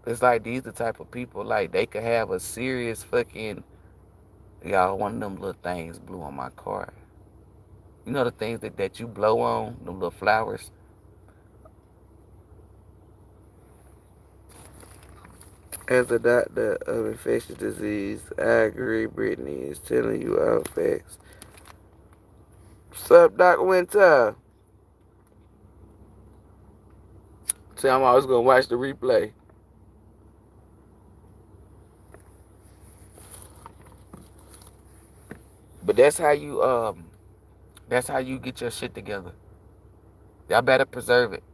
S1: It's like these the type of people, like, they could have a serious fucking, y'all, one of them little things blew on my car. You know the things that you blow on, them little flowers? As a doctor of infectious disease, I agree Brittany is telling you all facts. What's up, Doc Winter? See, I'm always gonna watch the replay. But that's how you get your shit together. Y'all better preserve it.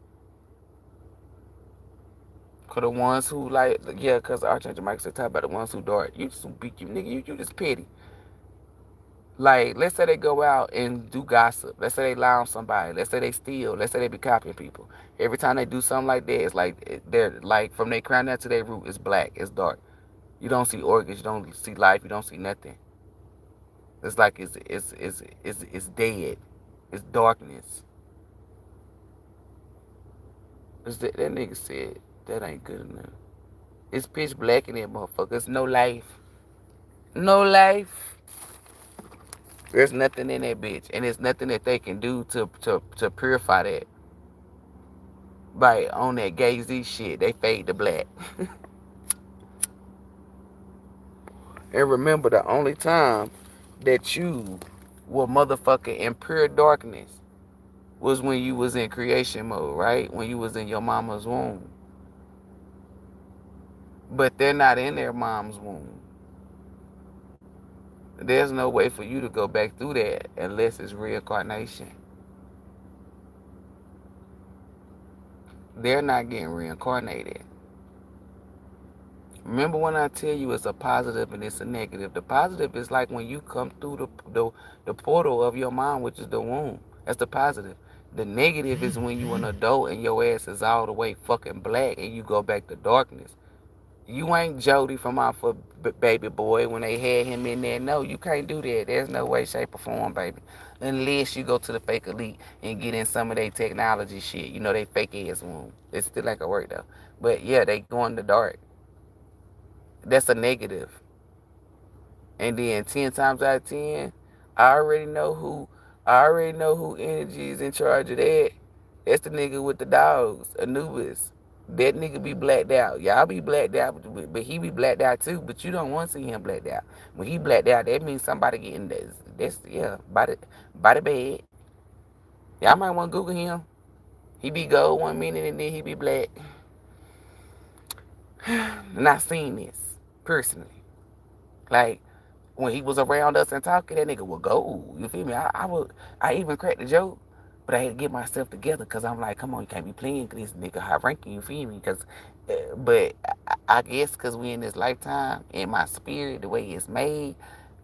S1: Cause the ones who like, yeah, cause Archangel Michael said talk about the ones who dart. You just beat you, nigga. You just petty. Like, let's say they go out and do gossip. Let's say they lie on somebody. Let's say they steal. Let's say they be copying people. Every time they do something like that, it's like they're like from their crown down to their root, it's black, it's dark. You don't see organs, you don't see life, you don't see nothing. It's like it's dead. It's darkness. That nigga said that ain't good enough. It's pitch black in that motherfucker. It's no life. No life. There's nothing in that bitch. And there's nothing that they can do to purify that. By on that gay Z shit, they fade to black. And remember, the only time that you were motherfucking in pure darkness was when you was in creation mode, right? When you was in your mama's womb. But they're not in their mom's womb. There's no way for you to go back through that unless it's reincarnation. They're not getting reincarnated. Remember when I tell you it's a positive and it's a negative. The positive is like when you come through the portal of your mind, which is the womb. That's the positive. The negative is when you an adult and your ass is all the way fucking black and you go back to darkness. You ain't Jody from Alpha Baby Boy when they had him in there. No, you can't do that. There's no way, shape, or form, baby. Unless you go to the fake elite and get in some of their technology shit. You know, they fake ass womb. It still ain't gonna work though. But yeah, they go in the dark. That's a negative. And then 10 times out of 10, I already know who energy is in charge of that. That's the nigga with the dogs, Anubis. That nigga be blacked out. Y'all be blacked out, but he be blacked out too. But you don't want to see him blacked out. When he blacked out, that means somebody getting this. Yeah, by the bed. Y'all might want to Google him. He be gold 1 minute and then he be black. And I seen this personally. Like, when he was around us and talking, that nigga would go. You feel me? I even cracked the joke, but I had to get myself together because I'm like, come on, you can't be playing this nigga high ranking. You feel me? But I guess because we in this lifetime, in my spirit, the way it's made,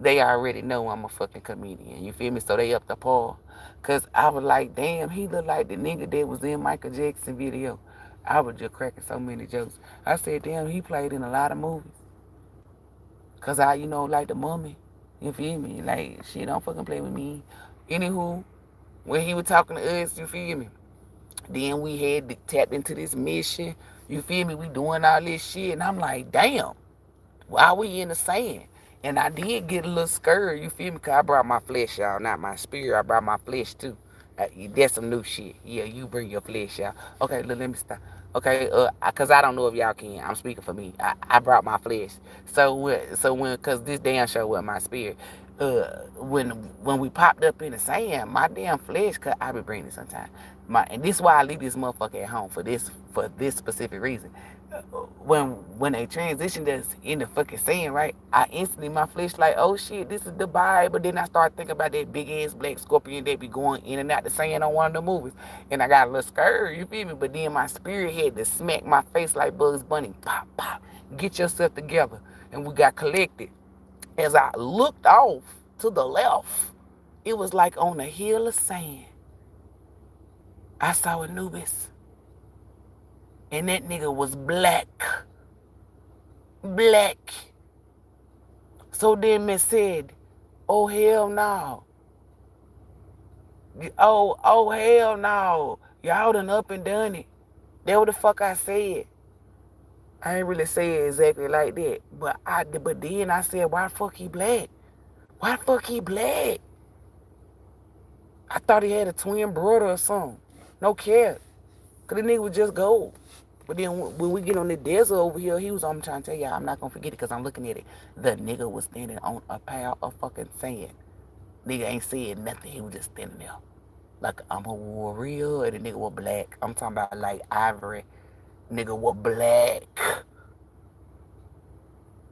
S1: they already know I'm a fucking comedian. You feel me? So they up the par. Cause I was like, damn, he look like the nigga that was in Michael Jackson video. I was just cracking so many jokes. I said, damn, he played in a lot of movies. Cause like the mummy. You feel me? Like, she don't fucking play with me. Anywho, when he was talking to us, you feel me? Then we had to tap into this mission. You feel me? We doing all this shit. And I'm like, damn, why we in the sand? And I did get a little scared, you feel me? Cause I brought my flesh, y'all, not my spirit. I brought my flesh too. That's some new shit. Yeah, you bring your flesh, y'all. Okay, let me stop. Okay, cause I don't know if y'all can. I'm speaking for me. I brought my flesh. Cause this damn show with my spirit. When we popped up in the sand, my damn flesh, cause I be bringing it sometime. And this is why I leave this motherfucker at home for this specific reason. When they transitioned us in the fucking sand, right? I instantly my flesh like, oh shit, this is the Bible. Then I started thinking about that big ass black scorpion that be going in and out the sand on one of the movies, and I got a little scared. You feel me? But then my spirit had to smack my face like Bugs Bunny. Pop, pop. Get yourself together, and we got collected. As I looked off to the left, it was like on a hill of sand. I saw Anubis. And that nigga was black. Black. So then me said, oh hell no. Oh hell no. Y'all done up and done it. That what the fuck I said. I ain't really say it exactly like that. But then I said, why the fuck he black? Why the fuck he black? I thought he had a twin brother or something. No care. Cause the nigga was just gold. But then when we get on the desert over here, I'm trying to tell y'all, I'm not gonna forget it because I'm looking at it. The nigga was standing on a pile of fucking sand. Nigga ain't saying nothing. He was just standing there. Like, I'm a warrior, and the nigga was black. I'm talking about like ivory. Nigga was black.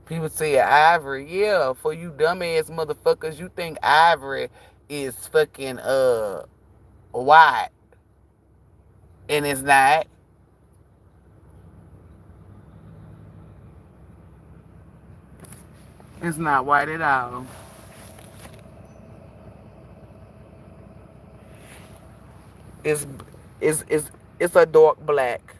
S1: People say ivory. Yeah, for you dumbass motherfuckers, you think ivory is fucking white. And it's not. It's not white at all. It's it's a dark black.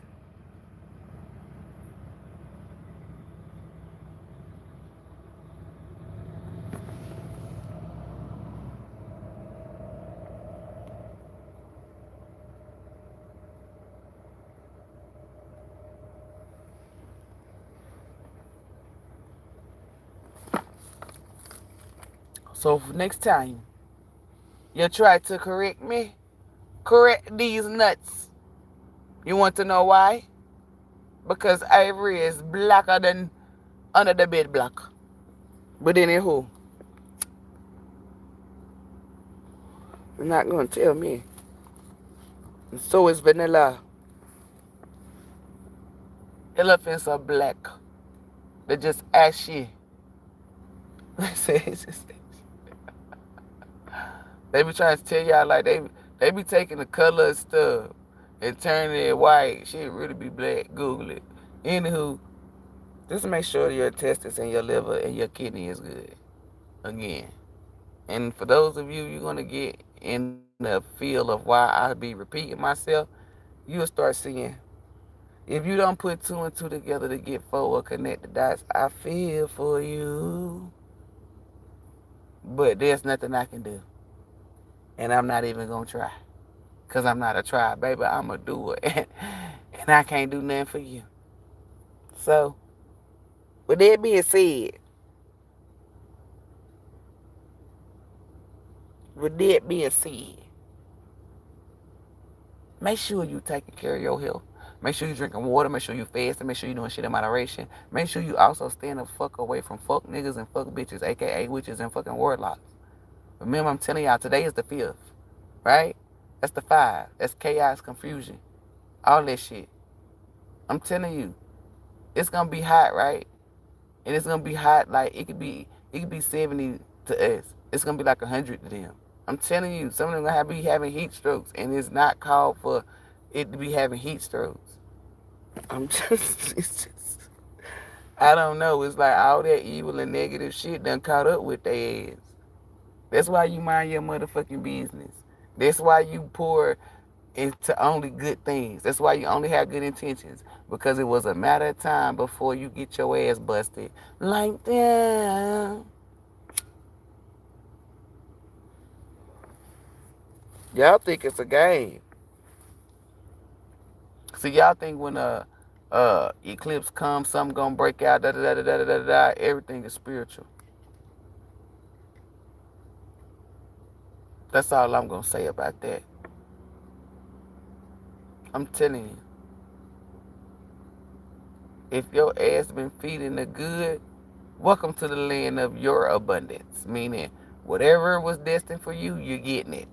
S1: So next time you try to correct me, correct these nuts. You want to know why? Because ivory is blacker than under the bed black. But anywho, you're not gonna tell me. And so is vanilla. Elephants are black. They're just ashy. They be trying to tell y'all like they be taking the color of stuff and turning it white. Shit really be black. Google it. Anywho, just make sure your intestines and your liver and your kidney is good. Again. And for those of you, you're gonna get in the feel of why I be repeating myself, you'll start seeing. If you don't put two and two together to get four or connect the dots, I feel for you. But there's nothing I can do. And I'm not even gonna try. Cause I'm not a try, baby. I'm a doer. And I can't do nothing for you. So, with that being said, make sure you taking care of your health. Make sure you drinking water. Make sure you fasting. Make sure you doing shit in moderation. Make sure you also staying the fuck away from fuck niggas and fuck bitches, aka witches and fucking warlocks. Remember, I'm telling y'all, today is the 5th, right? That's the 5. That's chaos, confusion, all that shit. I'm telling you, it's gonna be hot, right? And it's gonna be hot like it could be 70 to us. It's gonna be like 100 to them. I'm telling you, some of them gonna be having heat strokes, and it's not called for it to be having heat strokes. It's just, I don't know. It's like all that evil and negative shit done caught up with their ass. That's why you mind your motherfucking business. That's why you pour into only good things. That's why you only have good intentions. Because it was a matter of time before you get your ass busted. Like that. Y'all think it's a game. See, y'all think when a eclipse comes, something gonna break out, da da da da da da da. Everything is spiritual. That's all I'm gonna say about that. I'm telling you, if your ass been feeding the good, welcome to the land of your abundance. Meaning, whatever was destined for you, you're getting it.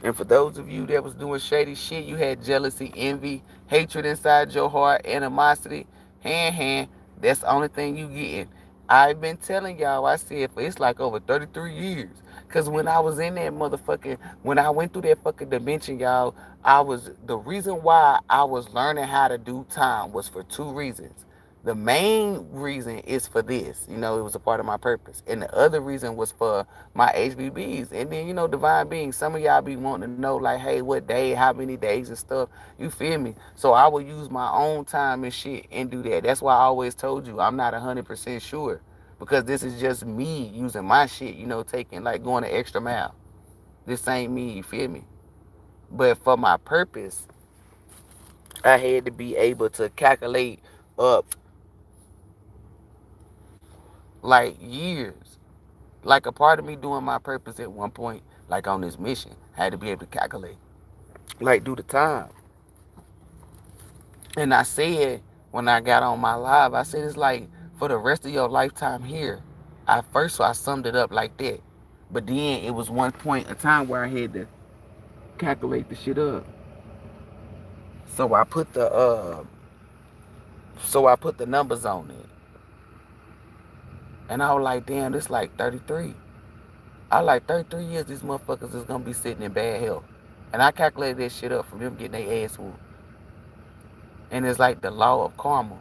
S1: And for those of you that was doing shady shit, you had jealousy, envy, hatred inside your heart, animosity, hand. That's the only thing you getting. I've been telling y'all, I said for it's like over 33 years. Cause when I was in that motherfucking, when I went through that fucking dimension, y'all, the reason why I was learning how to do time was for 2 reasons. The main reason is for this, it was a part of my purpose. And the other reason was for my HBBs. And then, divine beings, some of y'all be wanting to know, like, hey, what day, how many days and stuff. You feel me? So I will use my own time and shit and do that. That's why I always told you I'm not 100% sure. Because this is just me using my shit, taking, like, going the extra mile. This ain't me, you feel me? But for my purpose, I had to be able to calculate up like years. Like a part of me doing my purpose at one point, like on this mission, had to be able to calculate, like do the time. And I said when I got on my live, I said it's like for the rest of your lifetime here. So I summed it up like that. But then it was one point in time where I had to calculate the shit up. So I put the numbers on it. And I was like, damn, this like 33. I like 33 years these motherfuckers is gonna be sitting in bad health. And I calculated that shit up from them getting their ass whooped. And it's like the law of karma.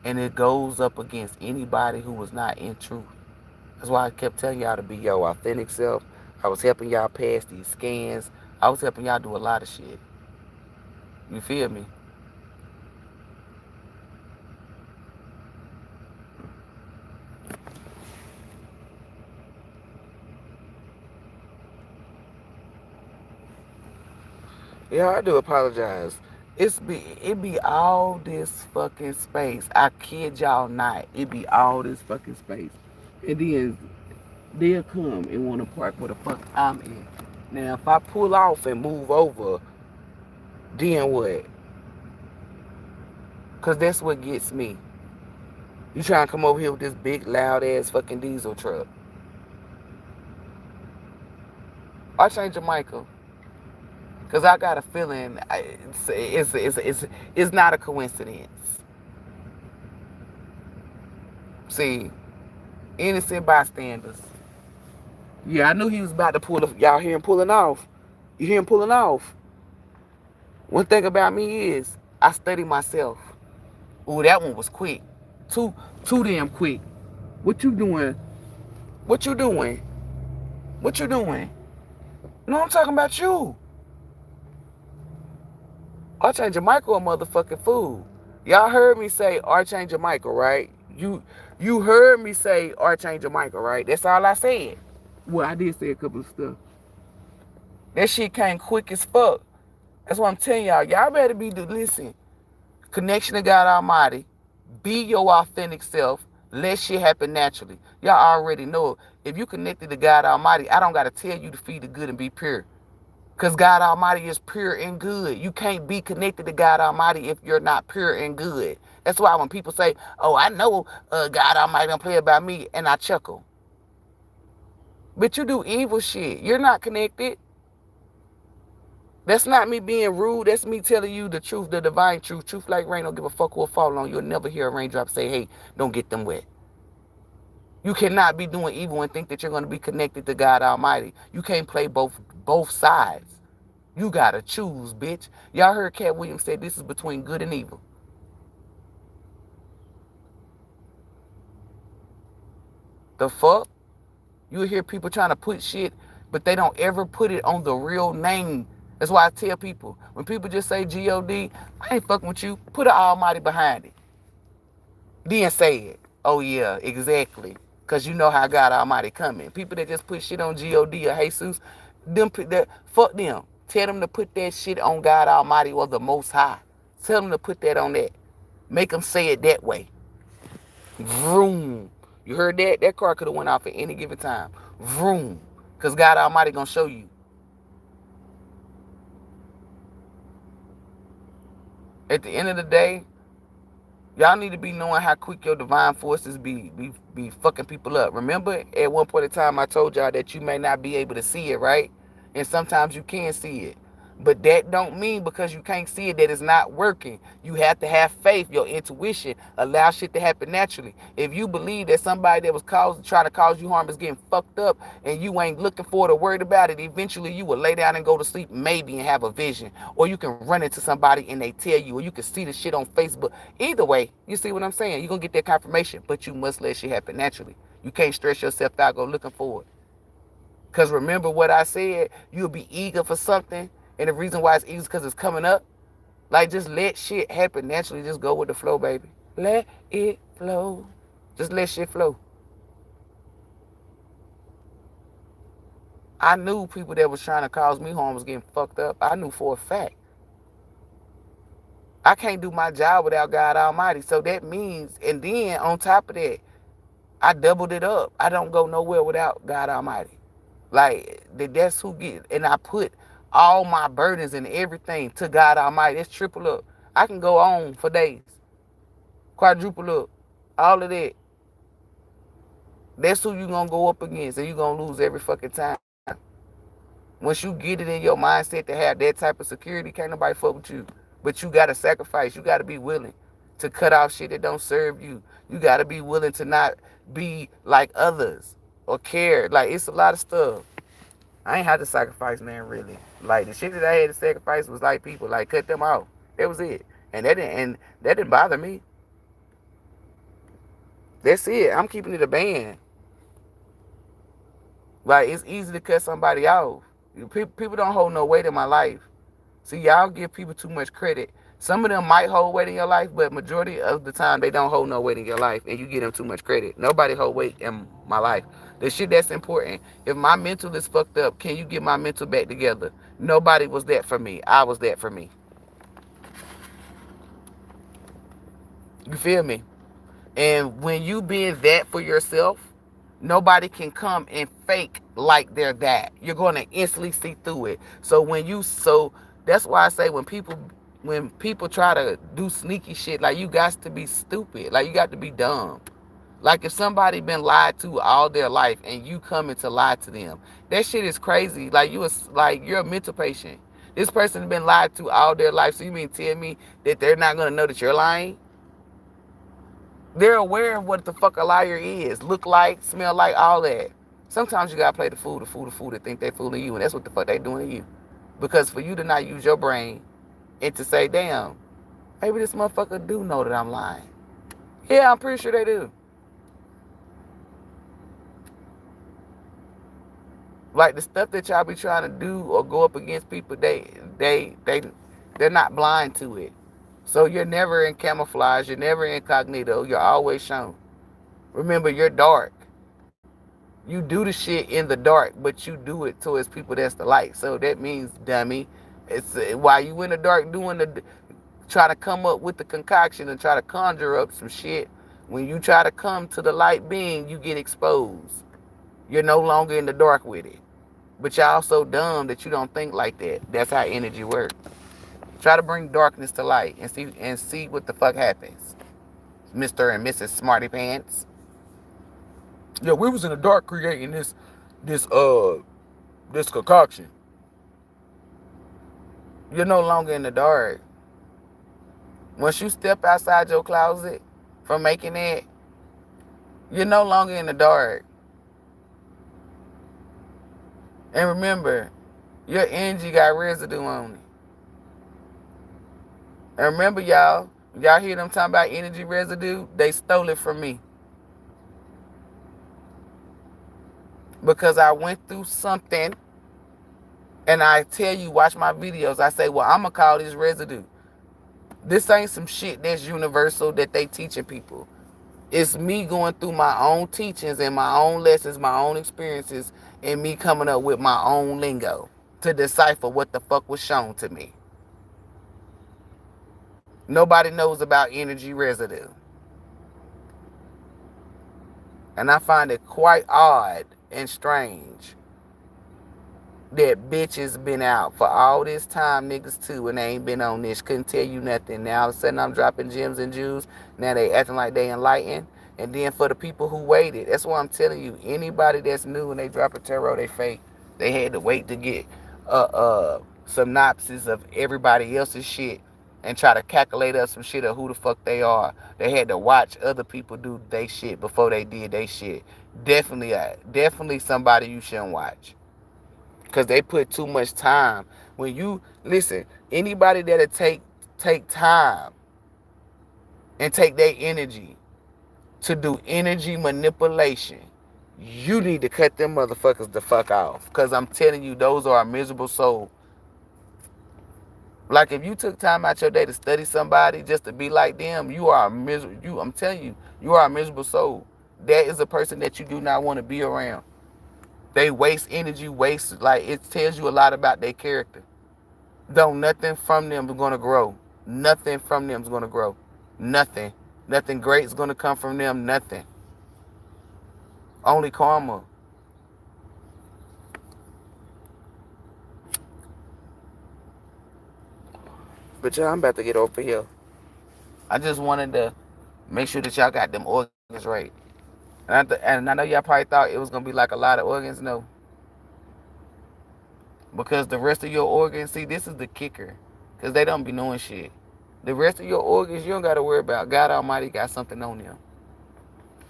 S1: And it goes up against anybody who was not in truth. That's why I kept telling y'all to be your authentic self. I was helping y'all pass these scans. I was helping y'all do a lot of shit. You feel me? Yeah, I do apologize. It be all this fucking space. I kid y'all not. It be all this fucking space. And then they'll come and want to park where the fuck I'm in. Now, if I pull off and move over, then what? Because that's what gets me. You trying to come over here with this big, loud ass fucking diesel truck. I change Jamaica. Because I got a feeling it's not a coincidence. See, innocent bystanders. Yeah, I knew he was about to pull. Y'all hear him pulling off? You hear him pulling off? One thing about me is I study myself. Ooh, that one was quick. Too damn quick. What you doing? What you doing? What you doing? No, I'm talking about you. Archangel Michael a motherfucking fool. Y'all heard me say Archangel Michael, right? You heard me say Archangel Michael, right? That's all I said. Well, I did say a couple of stuff. That shit came quick as fuck. That's what I'm telling y'all. Y'all better listen. Connection to God Almighty. Be your authentic self. Let shit happen naturally. Y'all already know. If you connected to God Almighty, I don't got to tell you to feed the good and be pure. Because God Almighty is pure and good. You can't be connected to God Almighty if you're not pure and good. That's why when people say, oh, I know God Almighty don't play about me, and I chuckle. But you do evil shit. You're not connected. That's not me being rude. That's me telling you the truth, the divine truth. Truth like rain, don't give a fuck who'll fall on. You'll never hear a raindrop say, hey, don't get them wet. You cannot be doing evil and think that you're going to be connected to God Almighty. You can't play both sides. You got to choose, bitch. Y'all heard Cat Williams say this is between good and evil. The fuck? You hear people trying to put shit, but they don't ever put it on the real name. That's why I tell people, when people just say G-O-D, I ain't fucking with you. Put an Almighty behind it. Then say it. Oh, yeah, exactly. Because you know how God Almighty coming. People that just put shit on G-O-D or Jesus, fuck them. Tell them to put that shit on God Almighty or the Most High. Tell them to put that on that. Make them say it that way. Vroom. You heard that? That car could have went off at any given time. Vroom. Because God Almighty going to show you. At the end of the day, y'all need to be knowing how quick your divine forces be fucking people up. Remember, at one point in time, I told y'all that you may not be able to see it, right? And sometimes you can see it. But that don't mean because you can't see it that it's not working. You have to have faith. Your intuition allow shit to happen naturally. If you believe that somebody that was trying to cause you harm is getting fucked up and you ain't looking for it or worried about it, eventually you will lay down and go to sleep maybe and have a vision. Or you can run into somebody and they tell you, or you can see the shit on Facebook. Either way, you see what I'm saying? You're going to get that confirmation, but you must let shit happen naturally. You can't stress yourself out, go looking for it. Because remember what I said, you'll be eager for something. And the reason why it's easy is because it's coming up. Like, just let shit happen naturally. Just go with the flow, baby. Let it flow. Just let shit flow. I knew people that was trying to cause me harm was getting fucked up. I knew for a fact. I can't do my job without God Almighty. So that means, and then on top of that, I doubled it up. I don't go nowhere without God Almighty. Like, that's who get, and I put all my burdens and everything to God Almighty. It's triple up. I can go on for days. Quadruple up. All of that. That's who you gonna go up against, and you gonna lose every fucking time. Once you get it in your mindset to have that type of security, can't nobody fuck with you. But you gotta sacrifice. You gotta be willing to cut off shit that don't serve you. You gotta be willing to not be like others or care. Like, it's a lot of stuff. I ain't had to sacrifice, man, really. Like, the shit that I had to sacrifice was like people, like, cut them off. That was it. And that didn't bother me. That's it. I'm keeping it a band. Like, it's easy to cut somebody off. People don't hold no weight in my life. See, y'all give people too much credit. Some of them might hold weight in your life, but majority of the time they don't hold no weight in your life, and you give them too much credit. Nobody hold weight in my life. The shit that's important. If my mental is fucked up, can you get my mental back together? Nobody was that for me. I was that for me. You feel me? And when you being that for yourself, nobody can come and fake like they're that. You're going to instantly see through it. So that's why I say when people try to do sneaky shit, like, you got to be stupid. Like, you got to be dumb. Like, if somebody been lied to all their life and you coming to lie to them, that shit is crazy. Like, you're a mental patient. This person been lied to all their life, so you mean tell me that they're not gonna know that you're lying? They're aware of what the fuck a liar is, look like, smell like, all that. Sometimes you gotta play the fool to think they fooling you, and that's what the fuck they doing to you. Because for you to not use your brain and to say, damn, maybe this motherfucker do know that I'm lying. Yeah, I'm pretty sure they do. Like, the stuff that y'all be trying to do or go up against people, they're not blind to it. So you're never in camouflage, you're never incognito, you're always shown. Remember, you're dark. You do the shit in the dark, but you do it towards people that's the light. So that means, dummy, it's while you in the dark try to come up with the concoction and try to conjure up some shit. When you try to come to the light being, you get exposed. You're no longer in the dark with it. But y'all so dumb that you don't think like that. That's how energy works. Try to bring darkness to light and see what the fuck happens. Mr. and Mrs. Smarty Pants. Yeah, we was in the dark creating this concoction. You're no longer in the dark. Once you step outside your closet from making it, you're no longer in the dark. And remember, your energy got residue on it. And remember, y'all hear them talking about energy residue? They stole it from me. Because I went through something, and I tell you, watch my videos, I say, well, I'm going to call this residue. This ain't some shit that's universal that they teaching people. It's me going through my own teachings and my own lessons, my own experiences, and me coming up with my own lingo to decipher what the fuck was shown to me. Nobody knows about energy residue. And I find it quite odd and strange that bitches been out for all this time, niggas too, and they ain't been on this, couldn't tell you nothing. Now all of a sudden I'm dropping gems and jewels. Now they acting like they enlightened. And then for the people who waited, that's why I'm telling you, anybody that's new and they drop a tarot, they fake. They had to wait to get synopsis of everybody else's shit and try to calculate up some shit of who the fuck they are. They had to watch other people do they shit before they did they shit. Definitely somebody you shouldn't watch. Because they put too much time. When you, listen, anybody that'll take time and take their energy to do energy manipulation, you need to cut them motherfuckers the fuck off. Because I'm telling you, those are a miserable soul. Like, if you took time out your day to study somebody just to be like them, you are a miserable, I'm telling you, you are a miserable soul. That is a person that you do not want to be around. They waste energy, like, it tells you a lot about their character. Though nothing from them is going to grow. Nothing from them is going to grow. Nothing. Nothing great is going to come from them. Nothing. Only karma. But y'all, I'm about to get over here. I just wanted to make sure that y'all got them organs right. And I know y'all probably thought it was going to be like a lot of organs. No. Because the rest of your organs, see, this is the kicker. Because they don't be knowing shit. The rest of your organs, you don't got to worry about. God Almighty got something on them.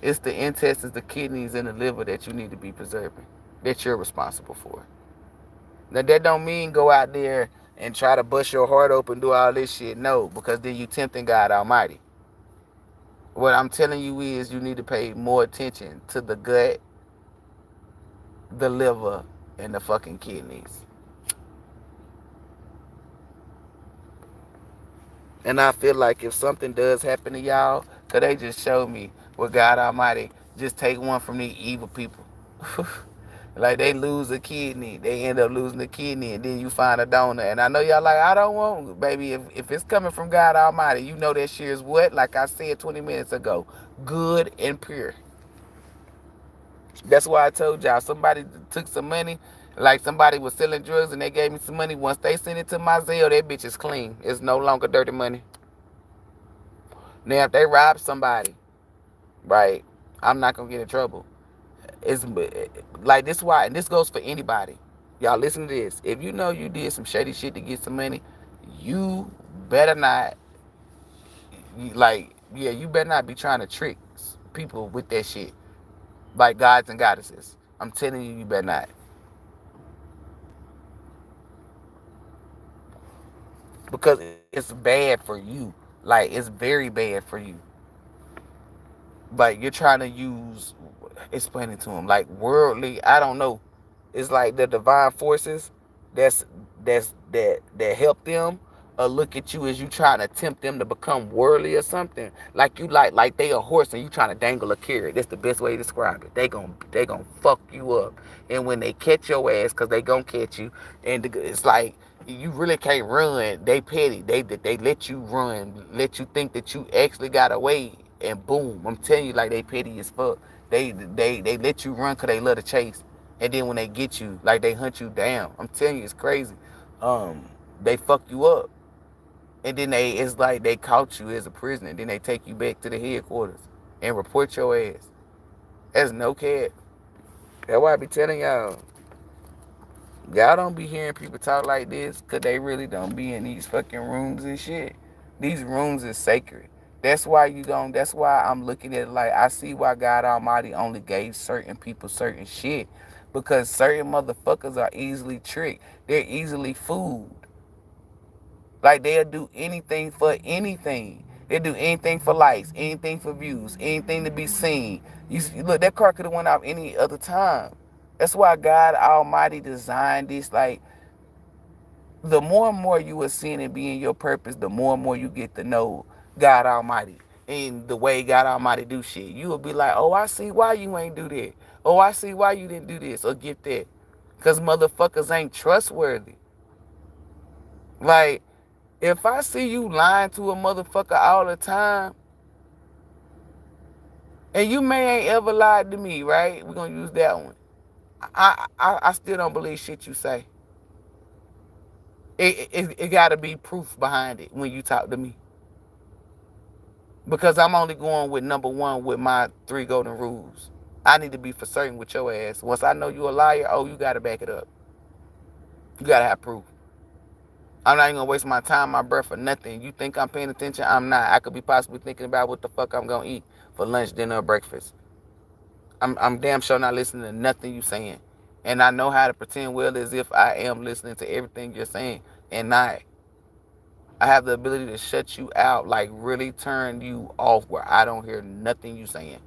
S1: It's the intestines, the kidneys, and the liver that you need to be preserving. That you're responsible for. Now, that don't mean go out there and try to bust your heart open, do all this shit. No, because then you tempting God Almighty. What I'm telling you is you need to pay more attention to the gut, the liver and the fucking kidneys. And I feel like if something does happen to y'all, cause they just showed me what God Almighty just take one from these evil people. Like they lose a kidney, they end up losing the kidney, and then you find a donor. And I know y'all like, I don't want, baby. If it's coming from God Almighty, you know that shit is what, like I said 20 minutes ago, good and pure. That's why I told y'all somebody took some money, like somebody was selling drugs and they gave me some money. Once they send it to my Zelle, that bitch is clean. It's no longer dirty money. Now if they rob somebody, right, I'm not gonna get in trouble. It's like this why, and this goes for anybody. Y'all listen to this. If you know you did some shady shit to get some money, you better not, like, yeah, you better not be trying to trick people with that shit. Like gods and goddesses. I'm telling you, you better not. Because it's bad for you. Like, it's very bad for you. Like, you're trying to use, explain it to them, like worldly, I don't know. It's like the divine forces that's that help them look at you as you trying to tempt them to become worldly or something. Like you like they a horse and you trying to dangle a carrot. That's the best way to describe it. They gonna fuck you up. And when they catch your ass, cause they gonna catch you, and it's like you really can't run. They petty. They let you run, let you think that you actually got away, and boom, I'm telling you, like they petty as fuck. They let you run cause they love to chase. And then when they get you, like they hunt you down. I'm telling you, it's crazy. They fuck you up. And then it's like they caught you as a prisoner. And then they take you back to the headquarters and report your ass. That's no cat. That's why I be telling y'all. Y'all don't be hearing people talk like this because they really don't be in these fucking rooms and shit. These rooms is sacred. That's why I'm looking at it like I see why God Almighty only gave certain people certain shit. Because certain motherfuckers are easily tricked. They're easily fooled. Like they'll do anything for anything. They'll do anything for likes, anything for views, anything to be seen. Look, that car could have went out any other time. That's why God Almighty designed this. Like, the more and more you are seeing and being your purpose, the more and more you get to know God Almighty and the way God Almighty do shit. You will be like, oh, I see why you ain't do that. Oh, I see why you didn't do this or get that. Because motherfuckers ain't trustworthy. Like, if I see you lying to a motherfucker all the time, and you may ain't ever lied to me, right? We're going to use that one. I still don't believe shit you say. It got to be proof behind it when you talk to me. Because I'm only going with number one with my 3 golden rules. I need to be for certain with your ass. Once I know you a liar, oh, you got to back it up. You got to have proof. I'm not even going to waste my time, my breath for nothing. You think I'm paying attention? I'm not. I could be possibly thinking about what the fuck I'm going to eat for lunch, dinner, or breakfast. I'm damn sure not listening to nothing you saying. And I know how to pretend well as if I am listening to everything you're saying and not. I have the ability to shut you out, like really turn you off where I don't hear nothing you saying.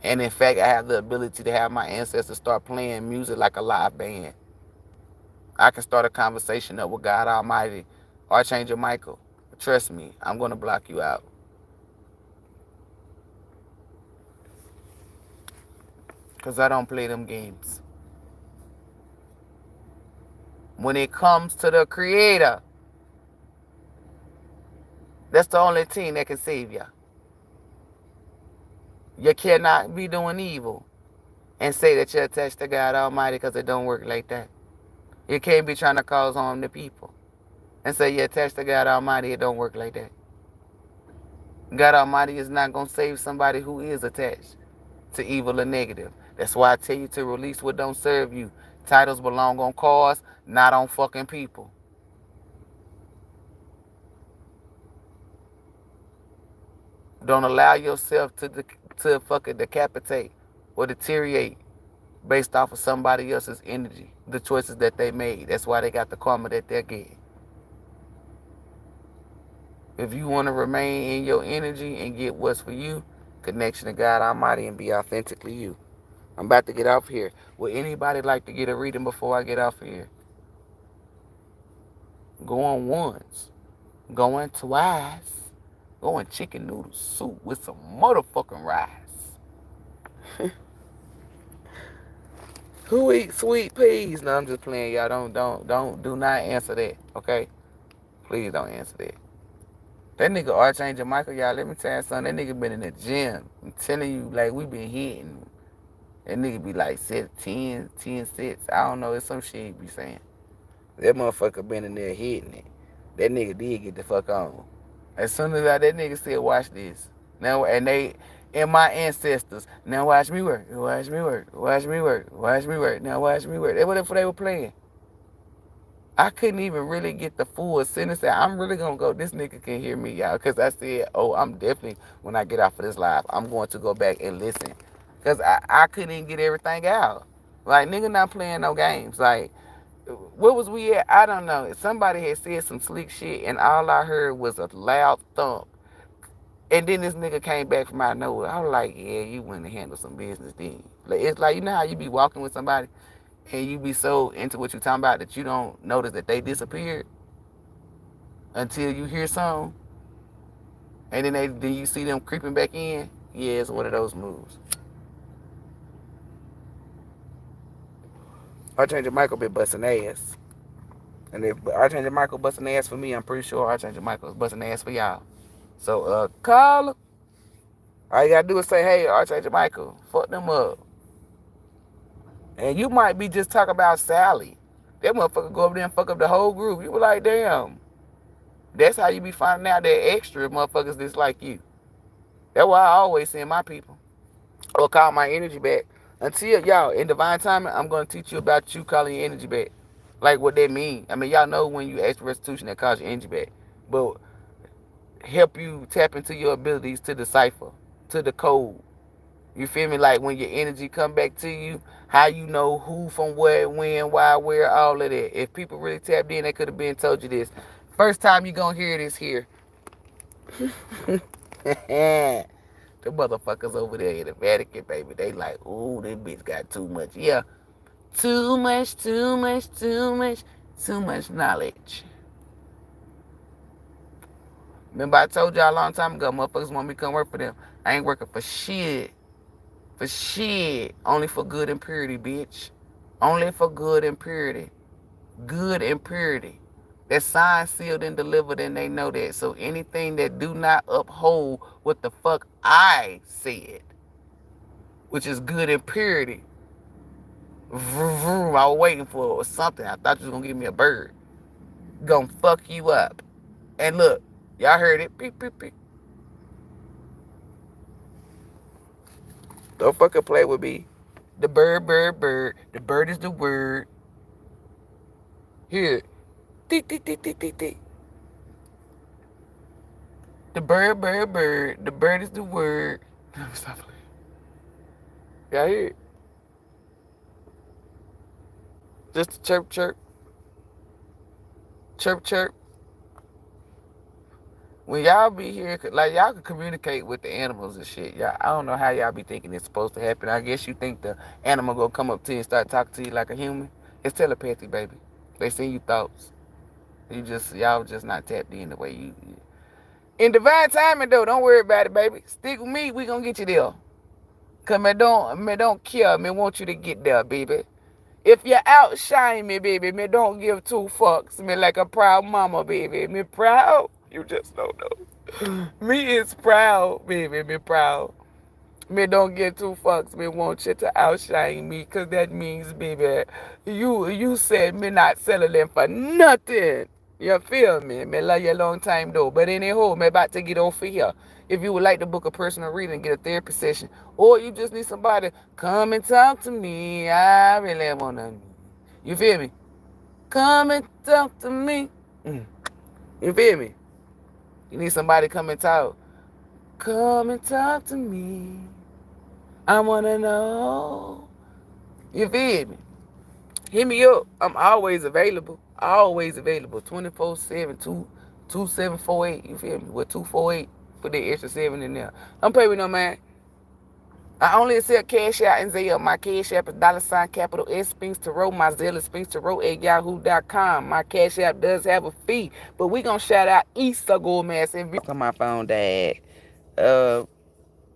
S1: And in fact, I have the ability to have my ancestors start playing music like a live band. I can start a conversation up with God Almighty, Archangel Michael. Trust me, I'm going to block you out. Because I don't play them games. When it comes to the Creator, that's the only team that can save you. You cannot be doing evil and say that you're attached to God Almighty because it don't work like that. You can't be trying to cause harm to people and say you're attached to God Almighty. It don't work like that. God Almighty is not going to save somebody who is attached to evil or negative. That's why I tell you to release what don't serve you. Titles belong on cars, not on fucking people. Don't allow yourself to fucking decapitate or deteriorate based off of somebody else's energy, the choices that they made. That's why they got the karma that they're getting. If you want to remain in your energy and get what's for you, connection to God Almighty and be authentically you. I'm about to get off here. Would anybody like to get a reading before I get off here? Going once. Going twice. Going chicken noodle soup with some motherfucking rice. Who eats sweet peas? No, I'm just playing, y'all. Do not answer that, okay? Please don't answer that. That nigga Archangel Michael, y'all, let me tell you something. That nigga been in the gym. I'm telling you, like, we been hitting. That nigga be like, set 10 sets. I don't know, it's some shit he be saying. That motherfucker been in there hitting it. That nigga did get the fuck on. As soon as that nigga said, watch this. Now, and my ancestors, now watch me work, watch me work, watch me work, watch me work, now watch me work. That's what they were playing. I couldn't even really get the full sentence that I'm really going to go, this nigga can hear me, y'all. Because I said, I'm definitely, when I get off of this live, I'm going to go back and listen. Because I couldn't even get everything out. Like, nigga not playing no games. Like, where was we at? I don't know. Somebody had said some slick shit, and all I heard was a loud thump. And then this nigga came back from out of nowhere. I was like, yeah, you went and handled some business, then. Like, it's like, you know how you be walking with somebody, and you be so into what you talking about that you don't notice that they disappeared until you hear something, and then you see them creeping back in. Yeah, it's one of those moves. Archangel Michael been busting ass. And if Archangel Michael busting ass for me, I'm pretty sure Archangel Michael is busting ass for y'all. So, call him. All you gotta do is say, hey, Archangel Michael, fuck them up. And you might be just talking about Sally. That motherfucker go over there and fuck up the whole group. You be like, damn. That's how you be finding out that extra motherfuckers dislike you. That's why I always send my people. Or call my energy back. Until, y'all, in divine timing, I'm going to teach you about you calling your energy back. Like what that mean. I mean, y'all know when you ask for restitution, that calls your energy back. But help you tap into your abilities to decipher, to the code. You feel me? Like when your energy come back to you, how you know who from what, when, why, where, all of that. If people really tapped in, they could have been told you this. First time you gonna hear this here. The motherfuckers over there in the Vatican, baby, they like, ooh, this bitch got too much. Yeah, too much knowledge. Remember I told y'all a long time ago, motherfuckers want me to come work for them. I ain't working for shit. For shit. Only for good and purity, bitch. Only for good and purity. Good and purity. That's signed, sealed, and delivered, and they know that. So anything that do not uphold what the fuck I said, which is good and purity. I was waiting for something. I thought you was gonna give me a bird. Gonna fuck you up. And look, y'all heard it. Beep, beep, beep. Don't fucking play with me. The bird. The bird is the word. Here. Tick, tick, tick, tick, tick, tick. The bird. The bird is the word. Let me stop playing. Y'all hear it? Just a chirp, chirp. Chirp, chirp. When y'all be here, like, y'all can communicate with the animals and shit. Y'all, I don't know how y'all be thinking it's supposed to happen. I guess you think the animal gonna come up to you and start talking to you like a human. It's telepathy, baby. They send you thoughts. Y'all just not tapped in the way you. In divine timing, though, don't worry about it, baby. Stick with me, we gonna get you there. Cause me don't care, me want you to get there, baby. If you outshine me, baby, me don't give two fucks. Me like a proud mama, baby. Me proud. You just don't know. Me is proud, baby. Me proud. Me don't get two fucks. Me want you to outshine me. Cause that means, baby, you said me not selling them for nothing. You feel me? Me love you a long time though. But anyhow, me about to get off of here. If you would like to book a personal reading, get a therapy session, or you just need somebody, come and talk to me. I really want to. You feel me? Come and talk to me. You feel me? You need somebody to come and talk. Come and talk to me. I want to know. You feel me? Hit me up. I'm always available. Always available. 24/7, 2748. You feel me? With 248. Put that extra 7 in there. Don't pay with no man. I only accept cash out and Zelle. My cash app is $capital S Spinkstarot. My Zelle is Spinkstarot@yahoo.com. My cash app does have a fee, but we gonna shout out Issa Gomez and my phone died. Uh,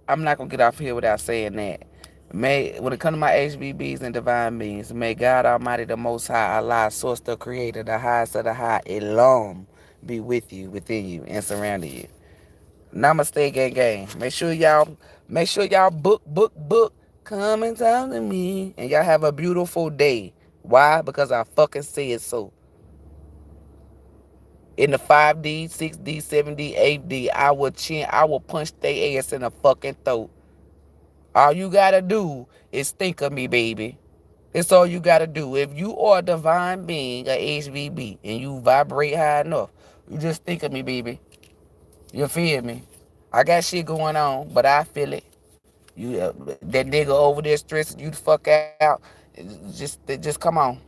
S1: I'm not gonna get off here without saying that. May when it comes to my HBBs and divine beings, may God Almighty, the Most High, Allah, Source, the Creator, the highest of the high, ELOHYM, be with you, within you, and surrounding you. Namaste, gang, gang. Make sure y'all book. Come and talk to me, and y'all have a beautiful day. Why? Because I fucking said so. In the 5D, 6D, 7D, 8D, I will punch their ass in the fucking throat. All you gotta do is think of me, baby. That's all you gotta do. If you are a divine being, a HVB, and you vibrate high enough, you just think of me, baby. You feel me? I got shit going on, but I feel it. You that nigga over there stressing you the fuck out. Just come on.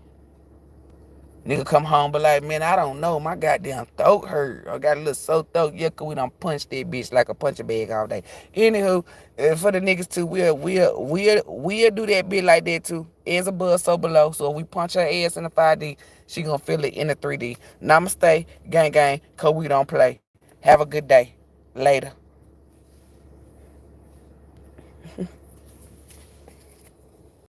S1: Nigga come home, but like, man, I don't know. My goddamn throat hurt. I got a little sore throat. Yeah, cause we done punch that bitch like a punching bag all day. Anywho, for the niggas too, we'll do that bit like that too. As above, so below. So if we punch her ass in the 5D, she gonna feel it in the 3D. Namaste, gang gang, cause we don't play. Have a good day. Later.